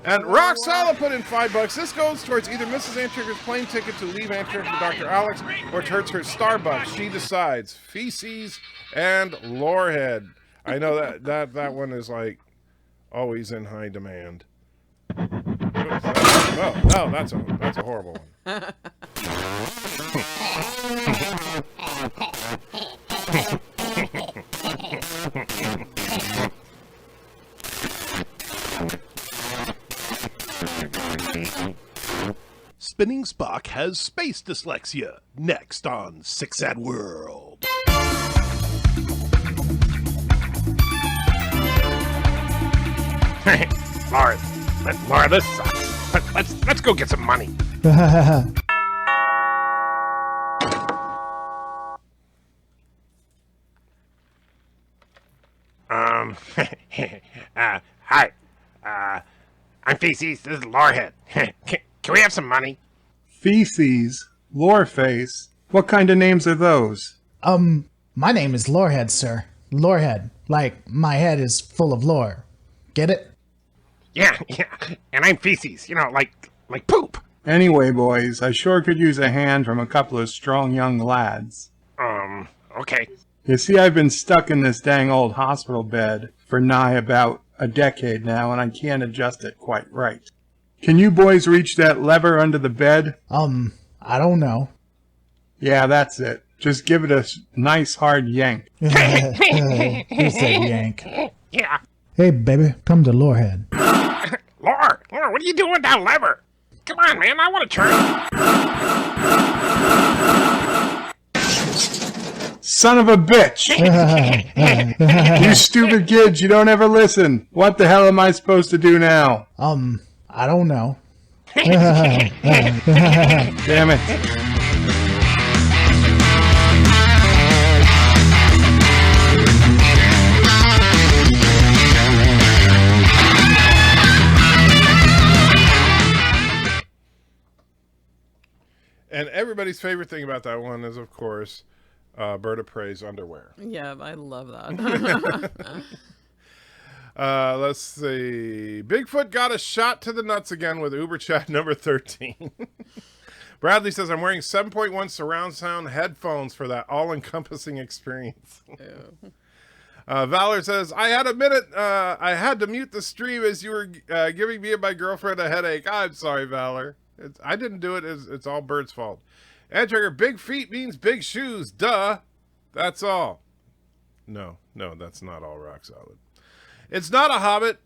And Rock Solid put in $5. This goes towards either Mrs. Antrecker's plane ticket to leave Antrekker for Dr. Alex, or towards her Starbucks. She decides. Feces and Lorehead. I know that one is like always in high demand. Oops, no, that's a horrible one. Spinning Spock has space dyslexia. Next on Six at World. Laura, this sucks. Let's go get some money. Hi. I'm Feces. This is Lorehead. Can we have some money? Feces, Loreface. What kind of names are those? My name is Lorehead, sir. Lorehead. Like, my head is full of lore. Get it? Yeah. And I'm Feces. Like poop. Anyway, boys, I sure could use a hand from a couple of strong young lads. Okay. You see, I've been stuck in this dang old hospital bed for nigh about a decade now, and I can't adjust it quite right. Can you boys reach that lever under the bed? I don't know. Yeah, that's it. Just give it a nice hard yank. Who said yank? Yeah. Hey, baby, come to Lorehead. Laura, what are you doing with that lever? Come on, man, I want to turn. Son of a bitch! You stupid kids, you don't ever listen. What the hell am I supposed to do now? I don't know. Damn it. And everybody's favorite thing about that one is, of course, Bird of Prey's underwear. Yeah, I love that. Let's see. Bigfoot got a shot to the nuts again with Uber chat number 13. Bradley says, I'm wearing 7.1 surround sound headphones for that all-encompassing experience. Valor says, I had a minute. I had to mute the stream as you were giving me and my girlfriend a headache. I'm sorry, Valor. I didn't do it. It's all Bird's fault. And Trigger, big feet means big shoes. Duh. That's all. No, that's not all rock solid. It's not a hobbit.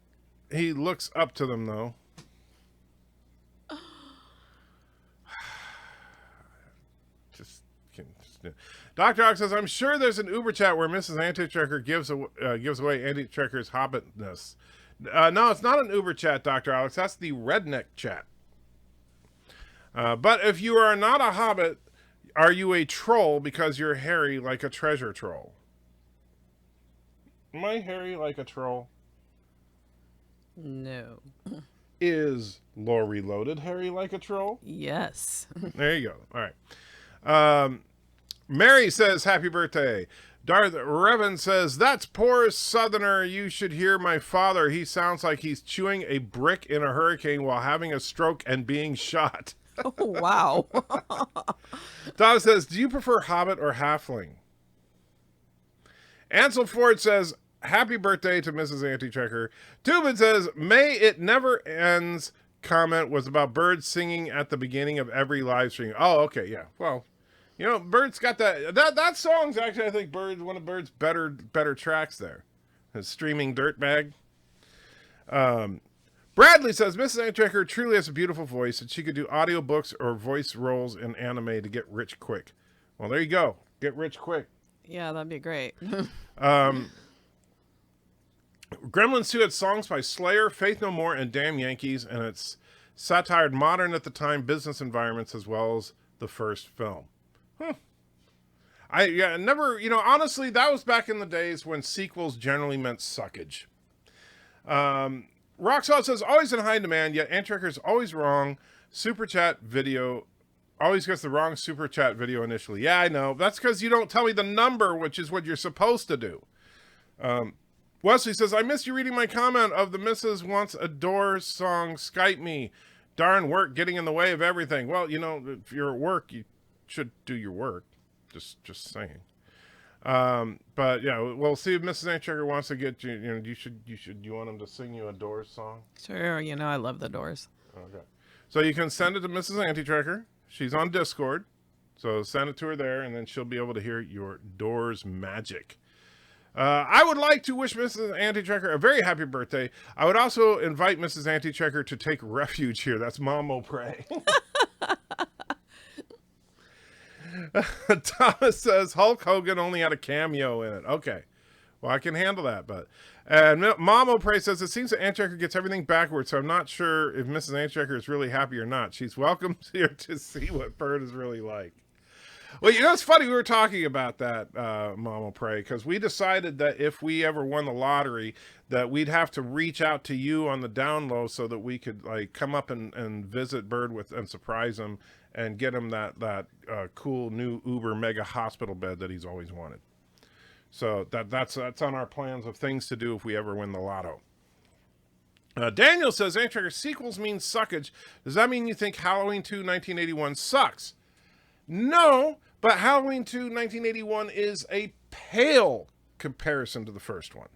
He looks up to them, though. Dr. Ox says, I'm sure there's an Uber chat where Mrs. Anti-Trekker gives away Anti-Trekker's hobbitness. No, it's not an Uber chat, Dr. Alex. That's the redneck chat. But if you are not a hobbit, are you a troll because you're hairy like a treasure troll? Am I hairy like a troll? No. Is Lore Reloaded hairy like a troll? Yes. There you go. All right. Mary says, happy birthday. Darth Revan says, that's poor Southerner. You should hear my father. He sounds like he's chewing a brick in a hurricane while having a stroke and being shot. Oh, wow. Donna says, do you prefer Hobbit or Halfling? Ansel Ford says, happy birthday to Mrs. Anti-Trekker. Tubin says, may it never ends. Comment was about Bird singing at the beginning of every live stream. Oh, okay, yeah. Well, you know, Bird's got that song's actually, I think, one of Bird's better tracks there. His streaming dirtbag. Bradley says, Mrs. Anti-Trekker truly has a beautiful voice, and she could do audiobooks or voice roles in anime to get rich quick. Well, there you go. Get rich quick. Yeah, that'd be great. Gremlins 2 had songs by Slayer, Faith No More, and Damn Yankees, and it's satired modern at the time business environments as well as the first film. Never, honestly, that was back in the days when sequels generally meant suckage. Roxall says, always in high demand, yet Antrekker's always wrong. Super chat video always gets the wrong super chat video initially. Yeah, I know. That's because you don't tell me the number, which is what you're supposed to do. Wesley says, I missed you reading my comment of the Mrs. Wants a Doors song, Skype me. Darn work getting in the way of everything. Well, if you're at work, you should do your work. Just saying. But yeah, we'll see if Mrs. Antchecker wants to get you. You know, you want him to sing you a Doors song? Sure, you know I love the Doors. Okay. So you can send it to Mrs. Antchecker. She's on Discord. So send it to her there, and then she'll be able to hear your Doors magic. I would like to wish Mrs. Antchecker a very happy birthday. I would also invite Mrs. Antchecker to take refuge here. That's Mom Pray. Thomas says Hulk Hogan only had a cameo in it. Okay. Well, I can handle that, but... And Mom Pray says, it seems that Antchecker gets everything backwards, so I'm not sure if Mrs. Antchecker is really happy or not. She's welcome here to see what Bert is really like. Well, you know, it's funny. We were talking about that, Mama Pray, because we decided that if we ever won the lottery, that we'd have to reach out to you on the down low so that we could like come up and visit Bird with and surprise him and get him that cool new Uber mega hospital bed that he's always wanted. So that's on our plans of things to do if we ever win the lotto. Daniel says, Antchecker, sequels mean suckage. Does that mean you think Halloween 2 1981 sucks? No, but Halloween 2 1981 is a pale comparison to the first one.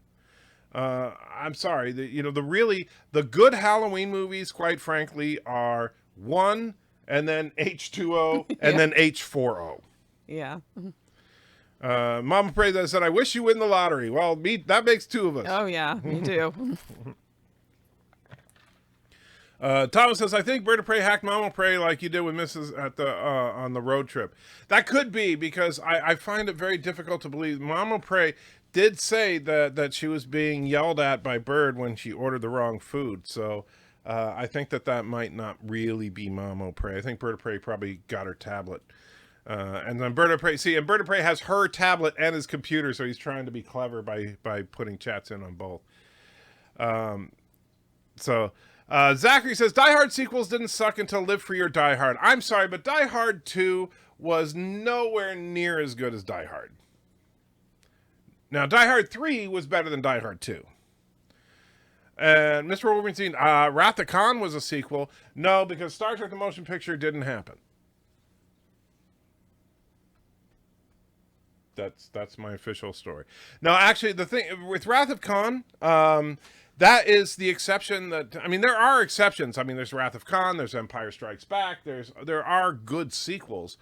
I'm sorry, the good Halloween movies, quite frankly, are 1 and then H2O and then H4O. Yeah. Mama Pray that said, I wish you win the lottery. Well, that makes 2 of us. Oh yeah, me too. Thomas says, I think Bird of Prey hacked Mama Pray like you did with Mrs. at the on the road trip. That could be, because I find it very difficult to believe. Mama Pray did say that she was being yelled at by Bird when she ordered the wrong food. So I think that might not really be Mama Pray. I think Bird of Prey probably got her tablet. And then Bird of Prey, and Bird of Prey has her tablet and his computer, so he's trying to be clever by putting chats in on both. Zachary says, Die Hard sequels didn't suck until Live Free or Die Hard. I'm sorry, but Die Hard 2 was nowhere near as good as Die Hard. Now, Die Hard 3 was better than Die Hard 2. And Mr. Wolverine, Wrath of Khan was a sequel. No, because Star Trek the Motion Picture didn't happen. That's my official story. No, actually, the thing with Wrath of Khan, that is the exception there are exceptions. I mean, there's Wrath of Khan, there's Empire Strikes Back, there are good sequels.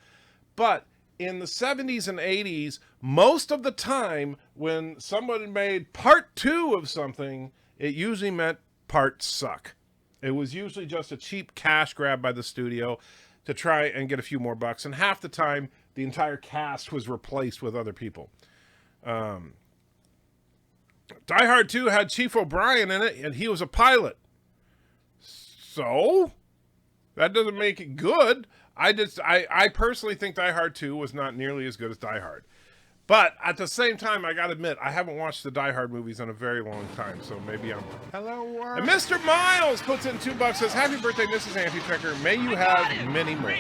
But in the 70s and 80s, most of the time when somebody made part 2 of something, it usually meant part suck. It was usually just a cheap cash grab by the studio to try and get a few more bucks. And half the time, the entire cast was replaced with other people. Die Hard 2 had Chief O'Brien in it, and he was a pilot. So, that doesn't make it good. I personally think Die Hard 2 was not nearly as good as Die Hard. But at the same time, I gotta admit, I haven't watched the Die Hard movies in a very long time, so maybe I'm... Hello, world. And Mr. Miles puts in $2, says, Happy birthday, Mrs. Antchecker. May you have many more.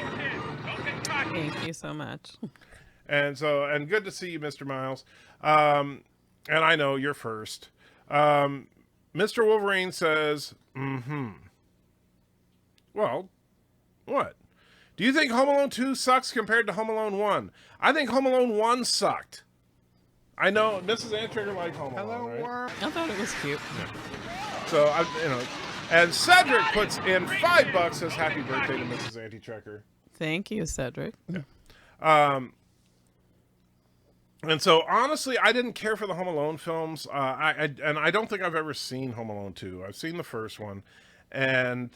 Thank you so much. And good to see you, Mr. Miles. And I know you're first. Mr. Wolverine says, Well, what? Do you think Home Alone 2 sucks compared to Home Alone 1? I think Home Alone 1 sucked. I know Mrs. Antchecker liked Home Alone, right? I thought it was cute. Yeah. So, and Cedric puts in $5, says happy birthday to Mrs. Antchecker. Thank you, Cedric. Yeah. And so, honestly, I didn't care for the Home Alone films. I don't think I've ever seen Home Alone 2. I've seen the first one, and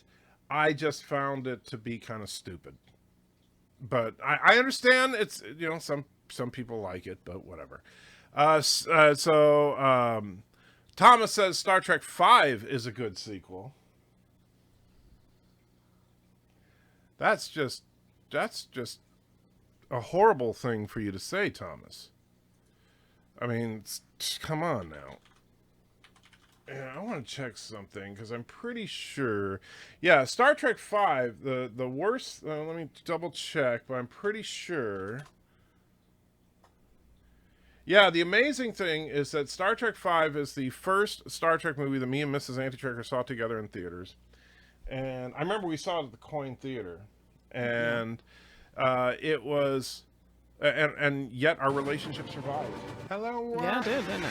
I just found it to be kind of stupid. But I understand it's, some people like it, but whatever. Thomas says Star Trek V is a good sequel. That's just a horrible thing for you to say, Thomas. I mean, come on now. Yeah, I want to check something because I'm pretty sure. Yeah, Star Trek V, the worst. Let me double check, but I'm pretty sure. Yeah, the amazing thing is that Star Trek V is the first Star Trek movie that me and Mrs. Antchecker saw together in theaters, and I remember we saw it at the Coin Theater, and it was and yet our relationship survived. Hello. Yeah, it did, didn't it?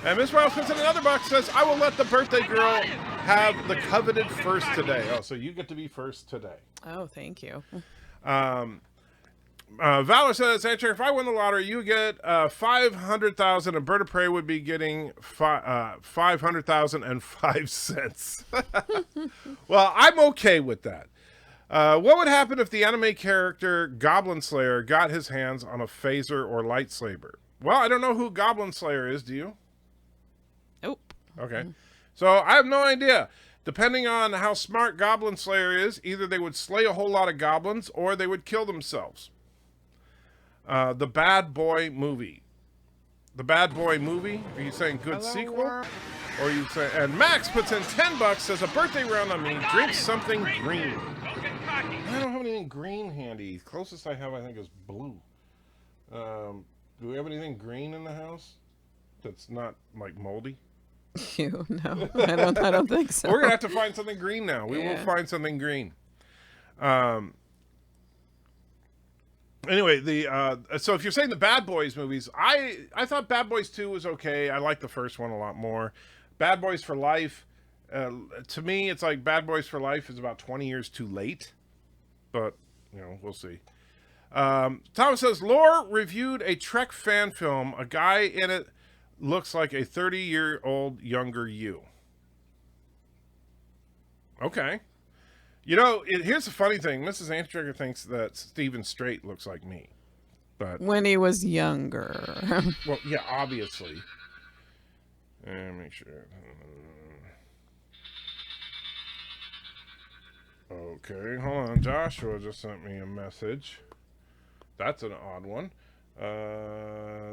And Miss Wells puts in another box, says, I will let the birthday girl have the coveted first today. Oh, so you get to be first today. Oh, thank you. Valor says, Andrew, if I win the lottery, you get 500,000 and Bird of Prey would be getting 500,005 cents. Well, I'm okay with that. What would happen if the anime character Goblin Slayer got his hands on a phaser or lightsaber? Well, I don't know who Goblin Slayer is. Do you? Nope. Okay. So I have no idea. Depending on how smart Goblin Slayer is, either they would slay a whole lot of goblins or they would kill themselves. The Bad Boy movie. The Bad Boy movie? Are you saying good sequel? Or are you saying... And Max puts in $10, says, a birthday round on me. Drink something green. I don't have anything green handy. Closest I have, I think, is blue. Do we have anything green in the house that's not, like, moldy? No, I don't think so. We're going to have to find something green now. We will find something green. Anyway, so if you're saying the Bad Boys movies, I thought Bad Boys 2 was okay. I like the first one a lot more. Bad Boys for Life, to me, it's like Bad Boys for Life is about 20 years too late. But, you know, we'll see. Thomas says, Lore reviewed a Trek fan film. A guy in it looks like a 30-year-old younger you. Okay. You know, here's the funny thing. Mrs. Antrecker thinks that Stephen Strait looks like me. But when he was younger. Well, yeah, obviously. And make sure. Okay, hold on. Joshua just sent me a message. That's an odd one.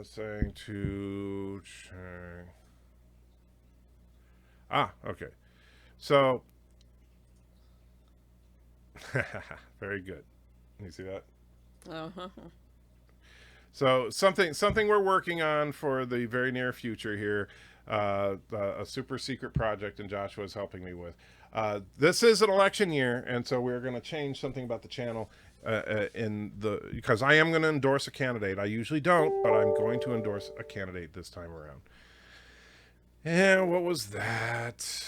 Saying to check. Okay. So, very good. You see that? Uh-huh. So something we're working on for the very near future here, a super secret project, and Joshua's helping me with. This is an election year, and so we're going to change something about the channel because I am going to endorse a candidate. I usually don't, but I'm going to endorse a candidate this time around. And what was that?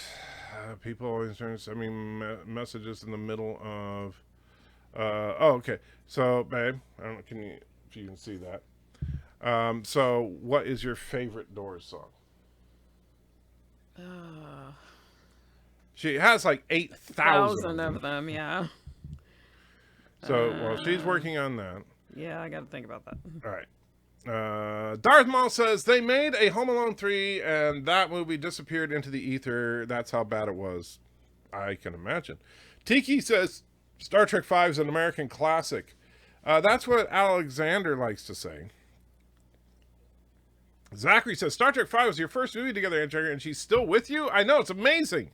People always send me messages in the middle of. Okay. So, babe, I don't know if you can see that. So, what is your favorite Doors song? She has like 8,000 of them, yeah. So, well, she's working on that. Yeah, I got to think about that. All right. Darth Maul says they made a Home Alone 3 and that movie disappeared into the ether. That's how bad it was. I can imagine. Tiki says Star Trek V is an American classic. That's what Alexander likes to say. Zachary says Star Trek V was your first movie together, and she's still with you? I know, it's amazing.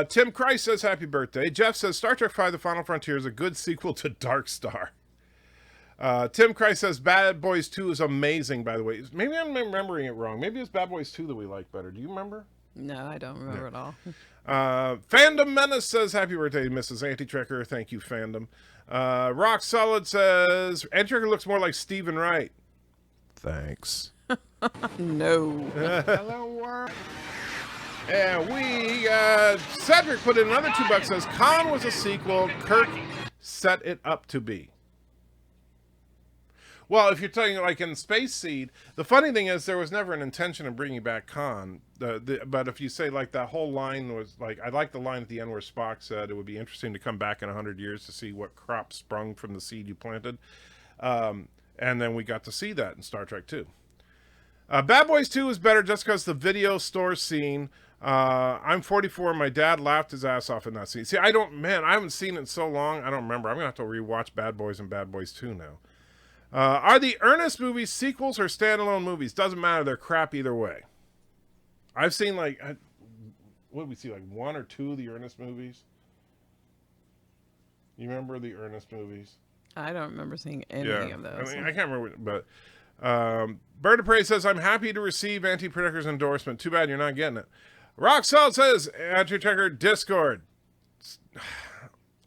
Tim Christ says happy birthday. Jeff says Star Trek V The Final Frontier is a good sequel to Dark Star. Tim Christ says Bad Boys 2 is amazing, by the way. Maybe I'm remembering it wrong. Maybe it's Bad Boys 2 that we like better. Do you remember? No, I don't remember at all. Fandom Menace says happy birthday, Mrs. Anti-Trekker. Thank you, Fandom. Rock Solid says Anti-Trekker looks more like Stephen Wright. Thanks. No. Hello, world. And we, Cedric put in another $2, says Khan was a sequel. Kirk set it up to be. Well, if you're talking like in Space Seed, the funny thing is there was never an intention of bringing back Khan. But if you say like that whole line was like, I like the line at the end where Spock said it would be interesting to come back in 100 years to see what crop sprung from the seed you planted. And then we got to see that in Star Trek 2. Bad Boys 2 is better just because the video store scene. I'm 44. My dad laughed his ass off in that scene. See, I haven't seen it in so long. I don't remember. I'm going to have to rewatch Bad Boys and Bad Boys 2 now. Are the Ernest movies sequels or standalone movies? Doesn't matter. They're crap either way. I've seen what did we see? Like 1 or 2 of the Ernest movies? You remember the Ernest movies? I don't remember seeing any of those. I can't remember, but Bird of Prey says, I'm happy to receive Anti-Predictor's endorsement. Too bad you're not getting it. Rock Salt says, Anti-Trekker Discord.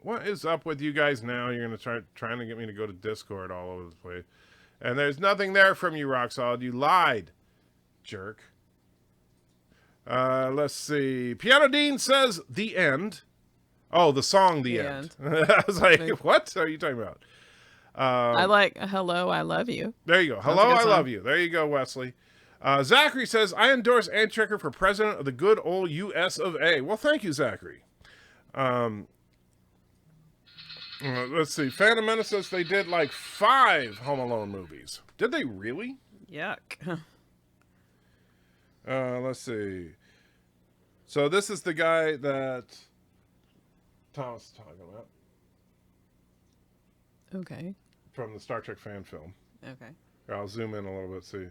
What is up with you guys now? You're going to trying to get me to go to Discord all over the place. And there's nothing there from you, Rock Solid. You lied, jerk. Let's see. Piano Dean says The End. Oh, the song The End. I was like, what are you talking about? I like Hello, I Love You. There you go. Hello, I Love You. There you go, Wesley. Zachary says, I endorse Andy Trecker for president of the good old U.S. of A. Well, thank you, Zachary. Let's see. Phantom Menace says they did like 5 Home Alone movies. Did they really? Yuck. Let's see. So this is the guy that Thomas is talking about. Okay. From the Star Trek fan film. Okay. Here, I'll zoom in a little bit, see.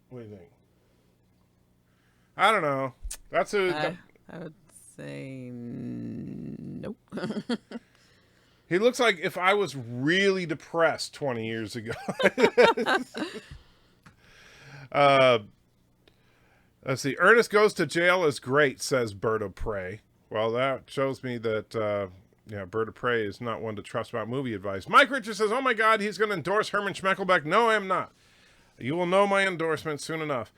What do you think? I don't know. That's a... I would say nope. He looks like if I was really depressed 20 years ago. Let's see. Ernest Goes to Jail is great, says Bird of Prey. Well, that shows me that, Bird of Prey is not one to trust about movie advice. Mike Richards says, oh my God, he's going to endorse Herman Schmeckelbeck. No, I am not. You will know my endorsement soon enough.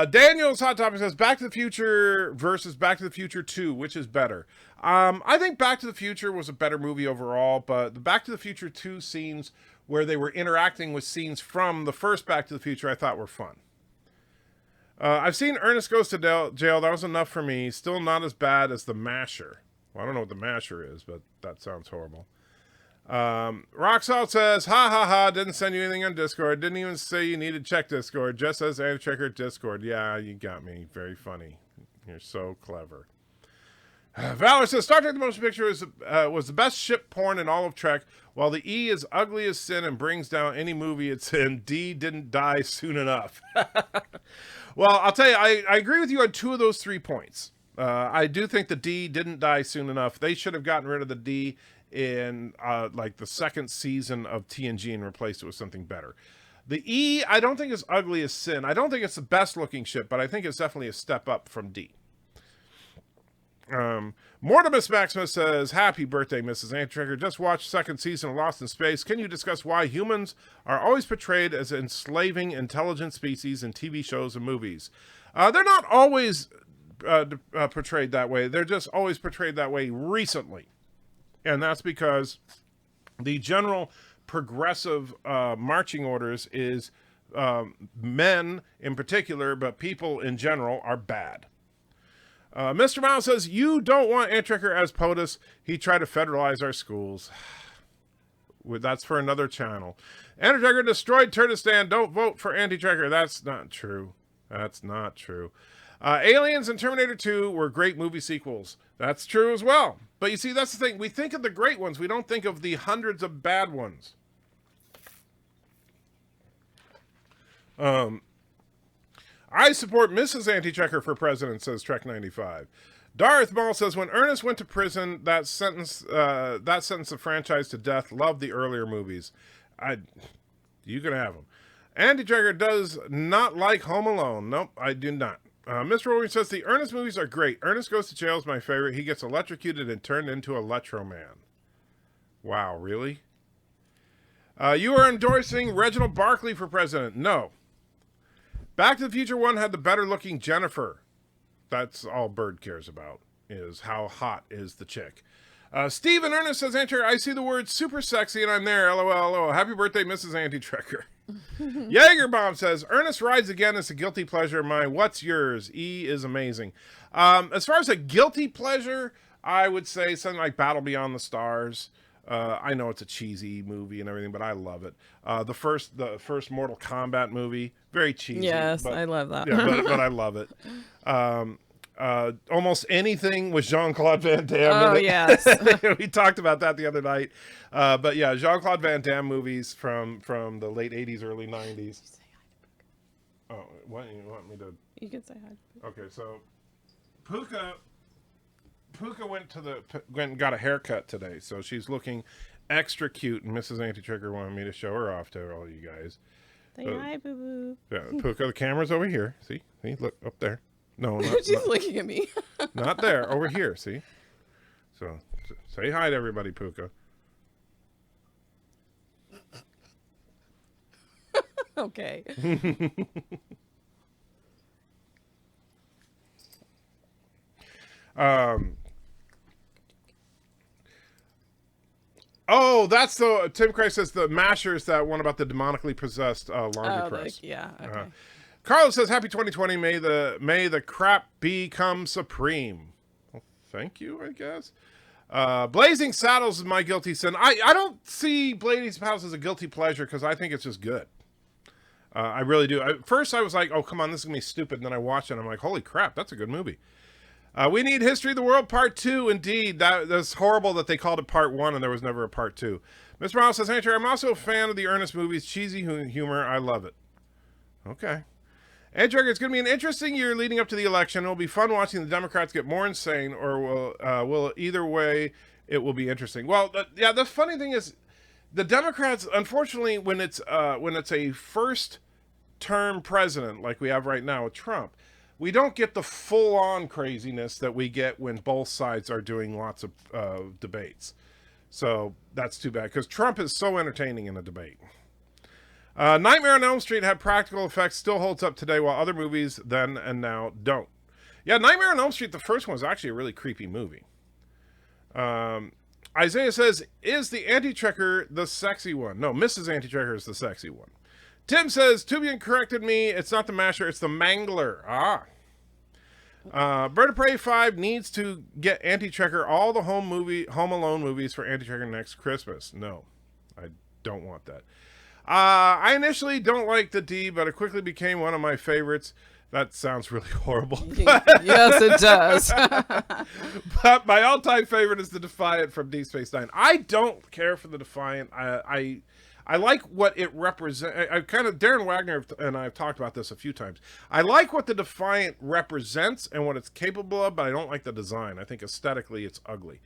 Daniel's Hot Topic says, Back to the Future versus Back to the Future 2, which is better? I think Back to the Future was a better movie overall, but the Back to the Future 2 scenes where they were interacting with scenes from the first Back to the Future I thought were fun. I've seen Ernest Goes to Jail. That was enough for me. Still not as bad as The Masher. Well, I don't know what The Masher is, but that sounds horrible. Rock Salt says, ha ha ha, didn't send you anything on Discord. Didn't even say you needed to check Discord. Just says Andy Trecker Discord. Yeah, you got me. Very funny. You're so clever. Valor says, Star Trek The Motion Picture was the best ship porn in all of Trek. While the E is ugly as sin and brings down any movie it's in, D didn't die soon enough. Well, I'll tell you, I agree with you on 2 of those 3 points. I do think the D didn't die soon enough. They should have gotten rid of the D in like the second season of TNG and replaced it with something better. The E, I don't think is ugly as sin. I don't think it's the best looking ship, but I think it's definitely a step up from D. Mortimus Maximus says, happy birthday, Mrs. Antrigger. Just watched second season of Lost in Space. Can you discuss why humans are always portrayed as enslaving intelligent species in TV shows and movies? They're not always portrayed that way. They're just always portrayed that way recently. And that's because the general progressive marching orders is men in particular, but people in general are bad. Mr. Miles says, you don't want Antrekker as POTUS. He tried to federalize our schools. That's for another channel. Antrekker destroyed Turkestan. Don't vote for Antrekker. That's not true. That's not true. Aliens and Terminator 2 were great movie sequels. That's true as well. But you see, that's the thing. We think of the great ones. We don't think of the hundreds of bad ones. I support Mrs. Anti-Checker for president, says Trek95. Darth Maul says, when Ernest went to prison, that sentence the franchise to death. Loved the earlier movies. You can have them. Anti-Checker does not like Home Alone. Nope, I do not. Mr. Williams says, the Ernest movies are great. Ernest Goes to Jail is my favorite. He gets electrocuted and turned into Electro Man. Wow, really? You are endorsing Reginald Barkley for president. No. Back to the Future 1 had the better-looking Jennifer. That's all Bird cares about, is how hot is the chick. Stephen Ernest says, Enter, I see the word super sexy and I'm there. LOL, LOL. Happy birthday, Mrs. Anti-Trekker. Jaegerbomb says, Ernest Rides Again is a guilty pleasure of mine. What's yours? E is amazing. As far as a guilty pleasure, I would say something like Battle Beyond the Stars. I know it's a cheesy movie and everything, but I love it. The first Mortal Kombat movie, very cheesy. Yes, but, I love that. Yeah, but I love it. Almost anything with Jean-Claude Van Damme. Oh, yes. We talked about that the other night. But yeah, Jean-Claude Van Damme movies from the late 80s, early 90s. Oh, what you want me to? You can say hi. Okay, so Puka went and got a haircut today, so she's looking extra cute, and Mrs. Anti-Trigger wanted me to show her off to all you guys. Say hi, boo-boo. Yeah, Puka, the camera's over here. See, look up there. No, She's looking at me. Not there, over here. See, So say hi to everybody, Puka. Okay. Oh, that's the Tim Christ says the Mashers, that one about the demonically possessed laundry press. Yeah. Okay. Carlos says, "Happy 2020. May the crap become supreme." Well, thank you, I guess. Blazing Saddles is my guilty sin. I don't see Blazing Saddles as a guilty pleasure because I think it's just good. I really do. At first, I was like, "Oh, come on, this is gonna be stupid." And then I watched it, and I'm like, "Holy crap, that's a good movie." We need History of the World Part 2, indeed. That's horrible that they called it Part 1 and there was never a Part 2. Mr. Miles says, "Andrew, I'm also a fan of the Ernest movies. Cheesy humor. I love it." Okay. Andrew, it's going to be an interesting year leading up to the election. It'll be fun watching the Democrats get more insane, or will either way, it will be interesting. Well, the funny thing is, the Democrats, unfortunately, when it's a first-term president like we have right now with Trump, we don't get the full-on craziness that we get when both sides are doing lots of debates. So that's too bad, because Trump is so entertaining in a debate. Nightmare on Elm Street had practical effects, still holds up today, while other movies then and now don't. Yeah, Nightmare on Elm Street, the first one, was actually a really creepy movie. Isaiah says, "Is the Anti-Trekker the sexy one?" No, Mrs. Anti-Trekker is the sexy one. Tim says, "Tubian corrected me. It's not the Masher, it's the Mangler." Bird of Prey 5 needs to get Anti-Trekker all the Home Alone movies for Anti-Trekker next Christmas. No, I don't want that. I initially don't like the D, but it quickly became one of my favorites. That sounds really horrible. Yes, it does. But my all-time favorite is the Defiant from Deep Space Nine. I don't care for the Defiant. I like what it represents. Darren Wagner and I have talked about this a few times. I like what the Defiant represents and what it's capable of, but I don't like the design. I think aesthetically it's ugly.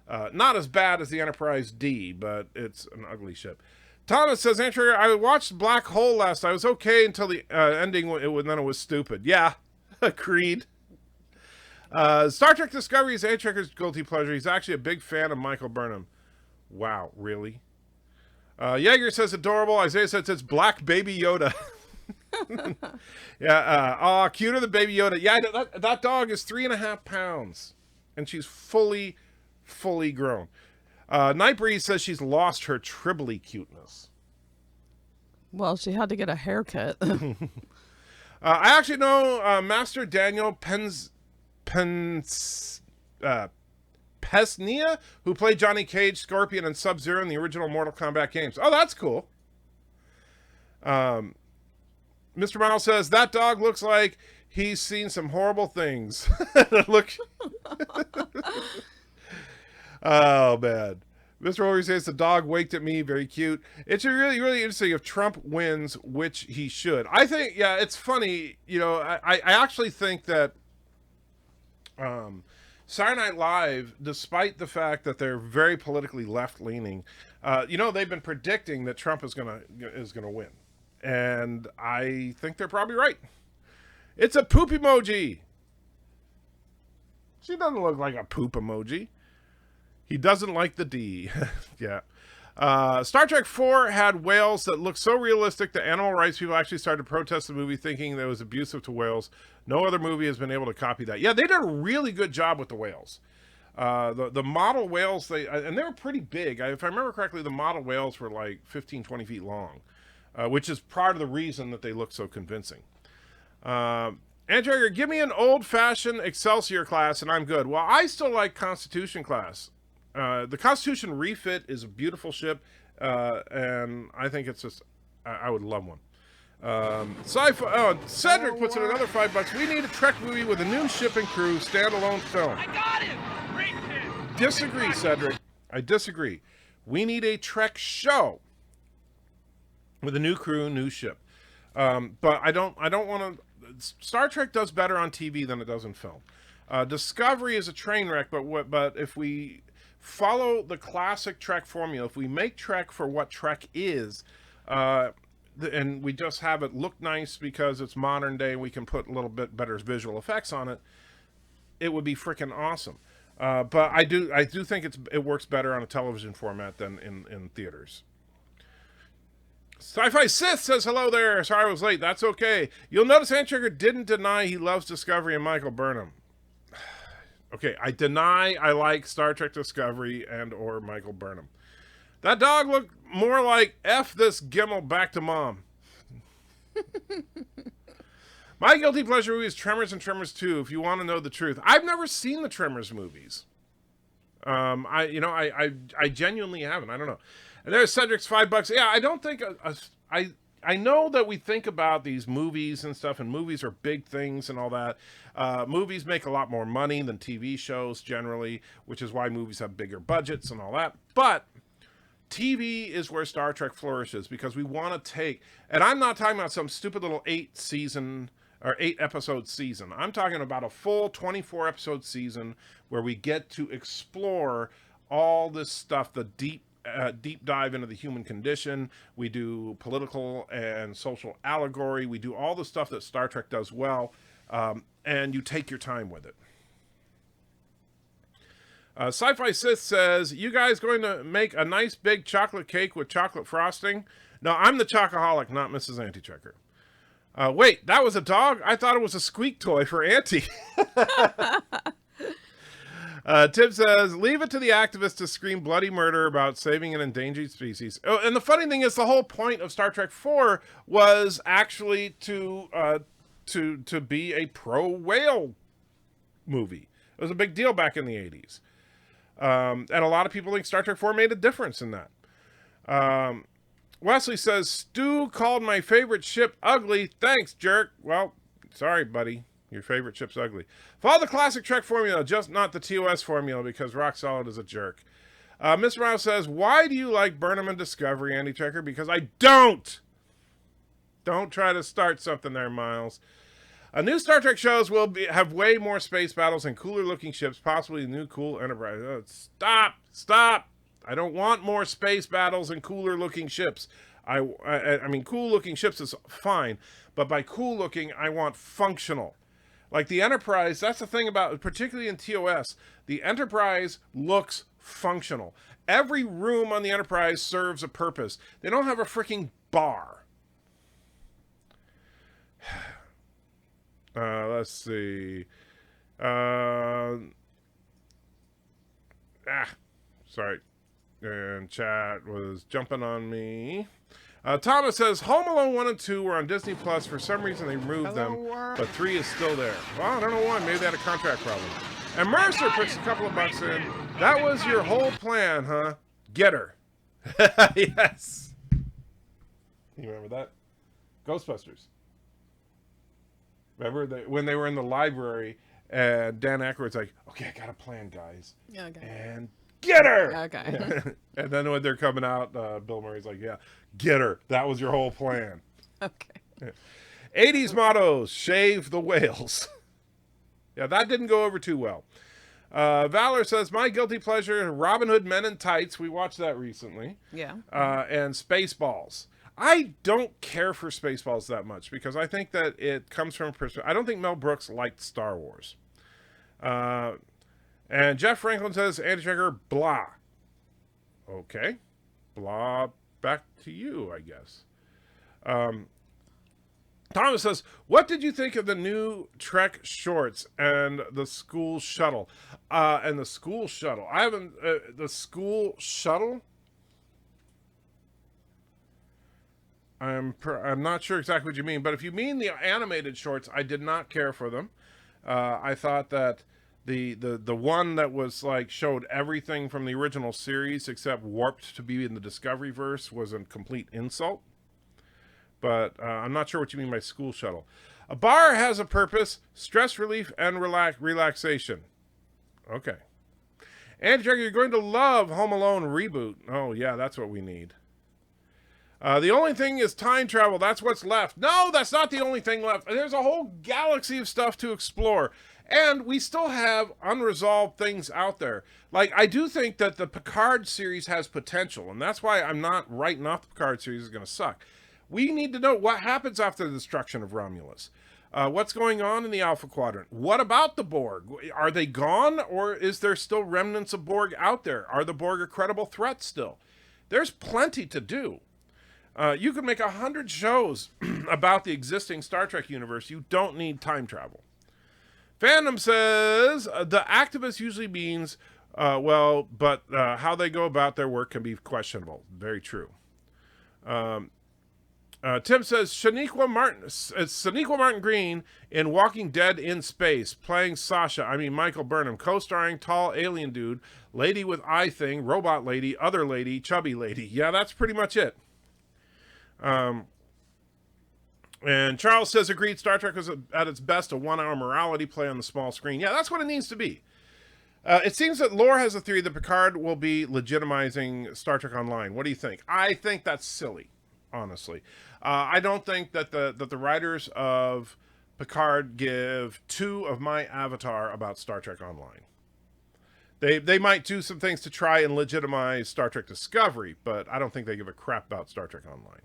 Not as bad as the Enterprise D, but it's an ugly ship. Thomas says, "Andrew, I watched Black Hole last night. I was okay until the ending, and then it was stupid." Yeah, agreed. Star Trek Discovery is Trekker's guilty pleasure. He's actually a big fan of Michael Burnham. Wow, really? Jaeger says, "Adorable." Isaiah says, "It's Black Baby Yoda." Yeah, cuter than Baby Yoda. Yeah, that dog is 3.5 pounds, and she's fully grown. Nightbreeze says she's lost her Tribbley cuteness. Well, she had to get a haircut. I actually know Master Daniel Pesnia, who played Johnny Cage, Scorpion, and Sub-Zero in the original Mortal Kombat games. Oh, that's cool. Mr. Miles says, "That dog looks like he's seen some horrible things." Look. Oh, man. Mr. Warrior says, "The dog winked at me. Very cute." It's really, really interesting if Trump wins, which he should. I think, yeah, it's funny. You know, I actually think that Saturday Night Live, despite the fact that they're very politically left-leaning, they've been predicting that Trump is gonna win. And I think they're probably right. It's a poop emoji. She doesn't look like a poop emoji. He doesn't like the D. Yeah. Star Trek 4 had whales that looked so realistic that animal rights people actually started to protest the movie, thinking that it was abusive to whales. No other movie has been able to copy that. Yeah, they did a really good job with the whales. The model whales, they were pretty big. If I remember correctly, the model whales were like 15, 20 feet long, which is part of the reason that they look so convincing. Andrew, give me an old-fashioned Excelsior class and I'm good. Well, I still like Constitution class. The Constitution refit is a beautiful ship, and I think it's just, I would love one. Cedric puts in another $5. "We need a Trek movie with a new ship and crew, standalone film." I got him! Great kid! Disagree, Cedric. I disagree. We need a Trek show with a new crew, new ship. But I don't want to. Star Trek does better on TV than it does in film. Discovery is a train wreck, but if we follow the classic Trek formula, if we make Trek for what Trek is, and we just have it look nice because it's modern day, we can put a little bit better visual effects on it, it would be freaking awesome. But I do think it works better on a television format than in theaters. Sci-Fi Sith says hello there. Sorry I was late. That's okay. You'll notice Antrigger didn't deny he loves Discovery and Michael Burnham. Okay, I deny I like Star Trek Discovery and or Michael Burnham. That dog looked more like F this Gimmel back to mom. My guilty pleasure movie is Tremors and Tremors 2, if you want to know the truth. I've never seen the Tremors movies. I genuinely haven't. I don't know. And there's Cedric's $5. Yeah, I don't think I know that we think about these movies and stuff, and movies are big things and all that. Movies make a lot more money than TV shows generally, which is why movies have bigger budgets and all that. But TV is where Star Trek flourishes because we want to take, and I'm not talking about some stupid little 8-episode season. I'm talking about a full 24-episode season where we get to explore all this stuff, the deep dive into the human condition. We do political and social allegory. We do all the stuff that Star Trek does well, and you take your time with it. Sci-Fi Sith says, you guys going to make a nice big chocolate cake with chocolate frosting? No, I'm the chocoholic, not Mrs. Anti-Checker. Wait, that was a dog? I thought it was a squeak toy for Auntie. Tim says, leave it to the activists to scream bloody murder about saving an endangered species. Oh, and the funny thing is, the whole point of Star Trek 4 was actually to be a pro-whale movie. It was a big deal back in the 80s. And a lot of people think Star Trek 4 made a difference in that. Wesley says, Stu called my favorite ship ugly. Thanks, jerk. Well, sorry, buddy. Your favorite ship's ugly. Follow the classic Trek formula, just not the TOS formula, because Rock Solid is a jerk. Miss Rouse says, why do you like Burnham and Discovery, Andy Checker? Because I don't. Don't try to start something there, Miles. New Star Trek shows will have way more space battles and cooler-looking ships, possibly the new cool Enterprise. Stop! I don't want more space battles and cooler-looking ships. I mean, cool-looking ships is fine, but by cool-looking, I want functional. Like the Enterprise, that's the thing about, particularly in TOS, the Enterprise looks functional. Every room on the Enterprise serves a purpose. They don't have a freaking bar. Let's see. Sorry. And chat was jumping on me. Thomas says, Home Alone 1 and 2 were on Disney Plus. For some reason, they removed them, but 3 is still there. Well, I don't know why. Maybe they had a contract problem. And Mercer puts a couple of bucks in. That was your whole plan, huh? Get her. Yes. You remember that? Ghostbusters. Remember when they were in the library and Dan Aykroyd's like, okay, I got a plan, guys. Okay. And get her! Okay. Yeah. And then when they're coming out, Bill Murray's like, yeah, get her. That was your whole plan. Okay. Yeah. 80s mottos, shave the whales. Yeah, that didn't go over too well. Valor says, my guilty pleasure, Robin Hood Men in Tights. We watched that recently. Yeah. And Spaceballs. I don't care for Spaceballs that much because I think that it comes from a perspective. I don't think Mel Brooks liked Star Wars. And Jeff Franklin says, Andy Checker, blah. Okay. Blah, back to you, I guess. Thomas says, what did you think of the new Trek shorts and the school shuttle? I haven't, the school shuttle? I'm not sure exactly what you mean, but if you mean the animated shorts, I did not care for them. I thought that the one that was like showed everything from the original series except warped to be in the Discovery verse was a complete insult. But I'm not sure what you mean by school shuttle. A bar has a purpose: stress relief and relaxation. Okay. And you're going to love Home Alone reboot. Oh yeah, that's what we need. The only thing is time travel. That's what's left. No, that's not the only thing left. There's a whole galaxy of stuff to explore. And we still have unresolved things out there. Like, I do think that the Picard series has potential. And that's why I'm not writing off the Picard series is going to suck. We need to know what happens after the destruction of Romulus. What's going on in the Alpha Quadrant? What about the Borg? Are they gone, or is there still remnants of Borg out there? Are the Borg a credible threat still? There's plenty to do. You could make 100 shows about the existing Star Trek universe. You don't need time travel. Fandom says the activist usually means, but how they go about their work can be questionable. Very true. Tim says Shaniqua Martin Green in Walking Dead in Space, playing Michael Burnham, co-starring tall alien dude, lady with eye thing, robot lady, other lady, chubby lady. Yeah, that's pretty much it. And Charles says, agreed, Star Trek was at its best a 1-hour morality play on the small screen. Yeah, that's what it needs to be. It seems that Lore has a theory that Picard will be legitimizing Star Trek Online. What do you think? I think that's silly, honestly. I don't think that the writers of Picard give 2 of my avatar about Star Trek Online. They might do some things to try and legitimize Star Trek Discovery, but I don't think they give a crap about Star Trek Online.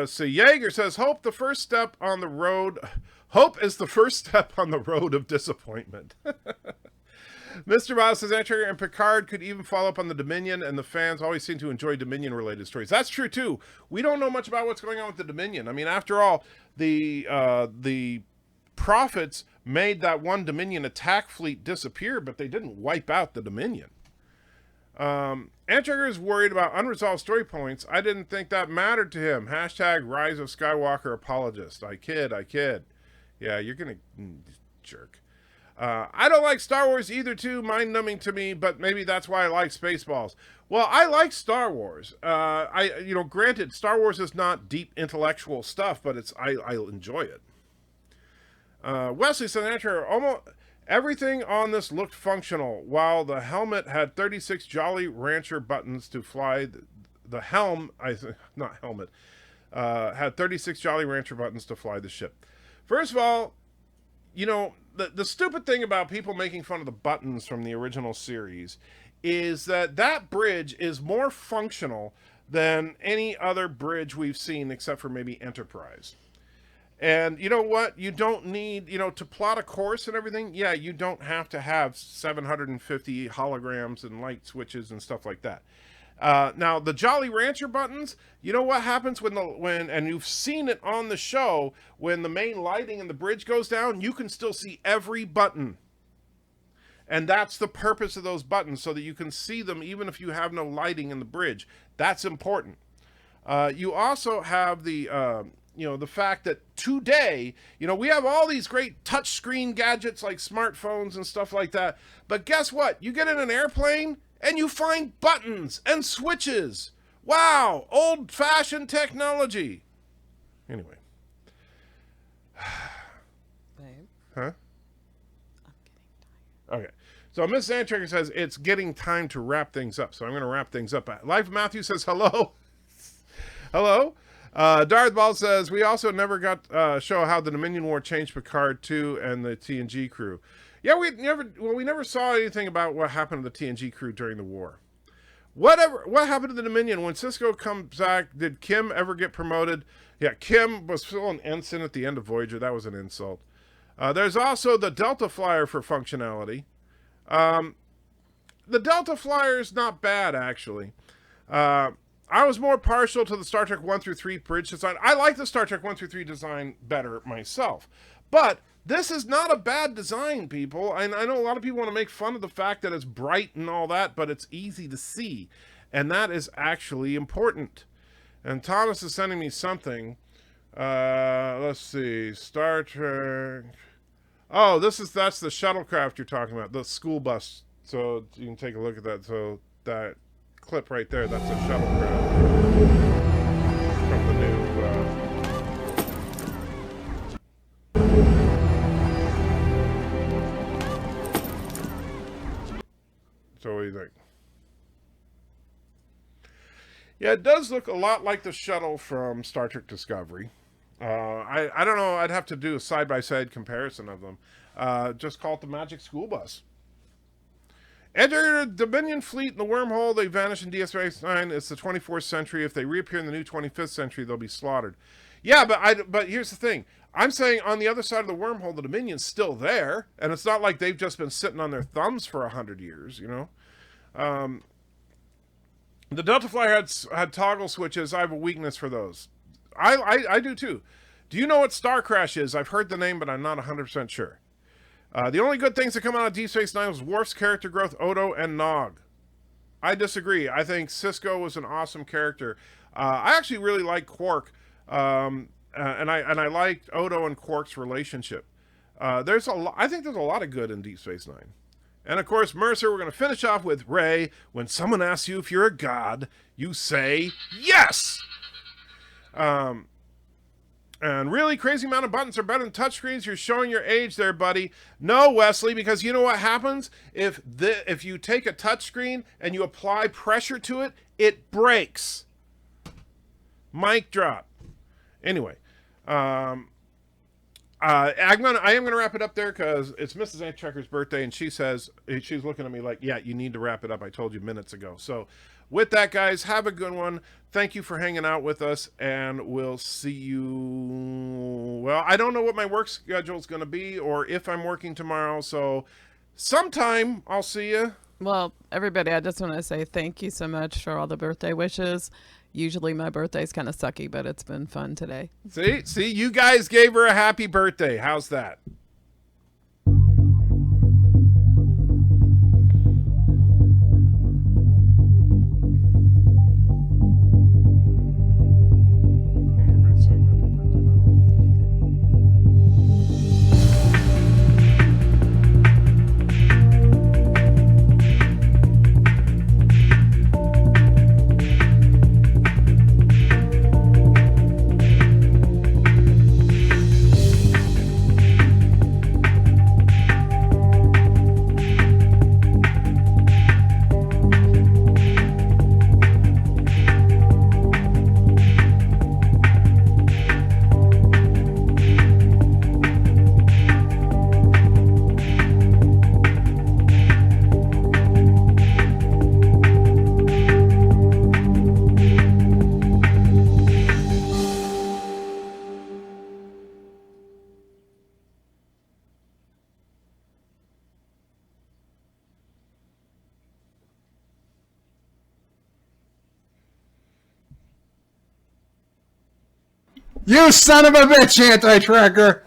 So Yeager says, hope is the first step on the road of disappointment. Mr. Bob says, Antrager and Picard could even follow up on the Dominion, and the fans always seem to enjoy Dominion-related stories. That's true, too. We don't know much about what's going on with the Dominion. I mean, after all, the Prophets made that one Dominion attack fleet disappear, but they didn't wipe out the Dominion. Antrager is worried about unresolved story points. I didn't think that mattered to him. Hashtag Rise of Skywalker apologist. I kid. Yeah, you're gonna... jerk. I don't like Star Wars either, too. Mind-numbing to me, but maybe that's why I like Spaceballs. Well, I like Star Wars. Granted, Star Wars is not deep intellectual stuff, but I enjoy it. Wesley said, almost everything on this looked functional, while the helmet had 36 Jolly Rancher buttons to fly the helm. Had 36 Jolly Rancher buttons to fly the ship. First of all, the stupid thing about people making fun of the buttons from the original series is that bridge is more functional than any other bridge we've seen except for maybe Enterprise. And you know what? You don't need, to plot a course and everything. Yeah, you don't have to have 750 holograms and light switches and stuff like that. Now, the Jolly Rancher buttons, you know what happens and you've seen it on the show, when the main lighting in the bridge goes down, you can still see every button. And that's the purpose of those buttons, so that you can see them even if you have no lighting in the bridge. That's important. You also have the fact that today, we have all these great touchscreen gadgets like smartphones and stuff like that. But guess what? You get in an airplane and you find buttons and switches. Wow, old-fashioned technology. Anyway. Babe. Huh? I'm getting tired. Okay. So Miss Antrager says it's getting time to wrap things up. So I'm going to wrap things up. Life Matthew says hello. Hello. Darth Ball says, we also never got show how the Dominion War changed Picard 2 and the TNG crew. Yeah, we never saw anything about what happened to the TNG crew during the war. What happened to the Dominion when Sisko comes back? Did Kim ever get promoted? Yeah, Kim was still an ensign at the end of Voyager. That was an insult. There's also the Delta Flyer for functionality. The Delta Flyer is not bad, actually. I was more partial to the Star Trek 1 through 3 bridge design. I like the Star Trek 1 through 3 design better myself. But this is not a bad design, people. And I know a lot of people want to make fun of the fact that it's bright and all that, but it's easy to see. And that is actually important. And Thomas is sending me something. Let's see. Star Trek. Oh, that's the shuttlecraft you're talking about. The school bus. So you can take a look at that. So that clip right there, that's a shuttlecraft from the new so what do you think? Yeah, it does look a lot like the shuttle from Star Trek Discovery. I don't know, I'd have to do a side-by-side comparison of them. Just call it the Magic School Bus. Enter the Dominion fleet in the wormhole. They vanish in DS9. It's the 24th century. If they reappear in the new 25th century, they'll be slaughtered. Yeah, but here's the thing. I'm saying on the other side of the wormhole, the Dominion's still there, and it's not like they've just been sitting on their thumbs for 100 years, you know? The Delta Flyer had toggle switches. I have a weakness for those. I do too. Do you know what Star Crash is? I've heard the name, but I'm not 100% sure. The only good things that come out of Deep Space Nine was Worf's character growth, Odo, and Nog. I disagree. I think Sisko was an awesome character. I actually really like Quark, and I liked Odo and Quark's relationship. I think there's a lot of good in Deep Space Nine. And of course, Mercer, we're going to finish off with Ray. When someone asks you if you're a god, you say yes! And really, crazy amount of buttons are better than touchscreens. You're showing your age there, buddy. No, Wesley, because you know what happens? If you take a touchscreen and you apply pressure to it, it breaks. Mic drop. Anyway, I am going to wrap it up there because it's Mrs. Aunt Trekker's birthday, and she's looking at me like, yeah, you need to wrap it up. I told you minutes ago. So with that, guys, have a good one. Thank you for hanging out with us, and we'll see you. Well, I don't know what my work schedule is going to be or if I'm working tomorrow, so sometime I'll see you. Well, everybody, I just want to say thank you so much for all the birthday wishes. Usually my birthday's kind of sucky, but it's been fun today. See, you guys gave her a happy birthday. How's that? You son of a bitch, anti-tracker!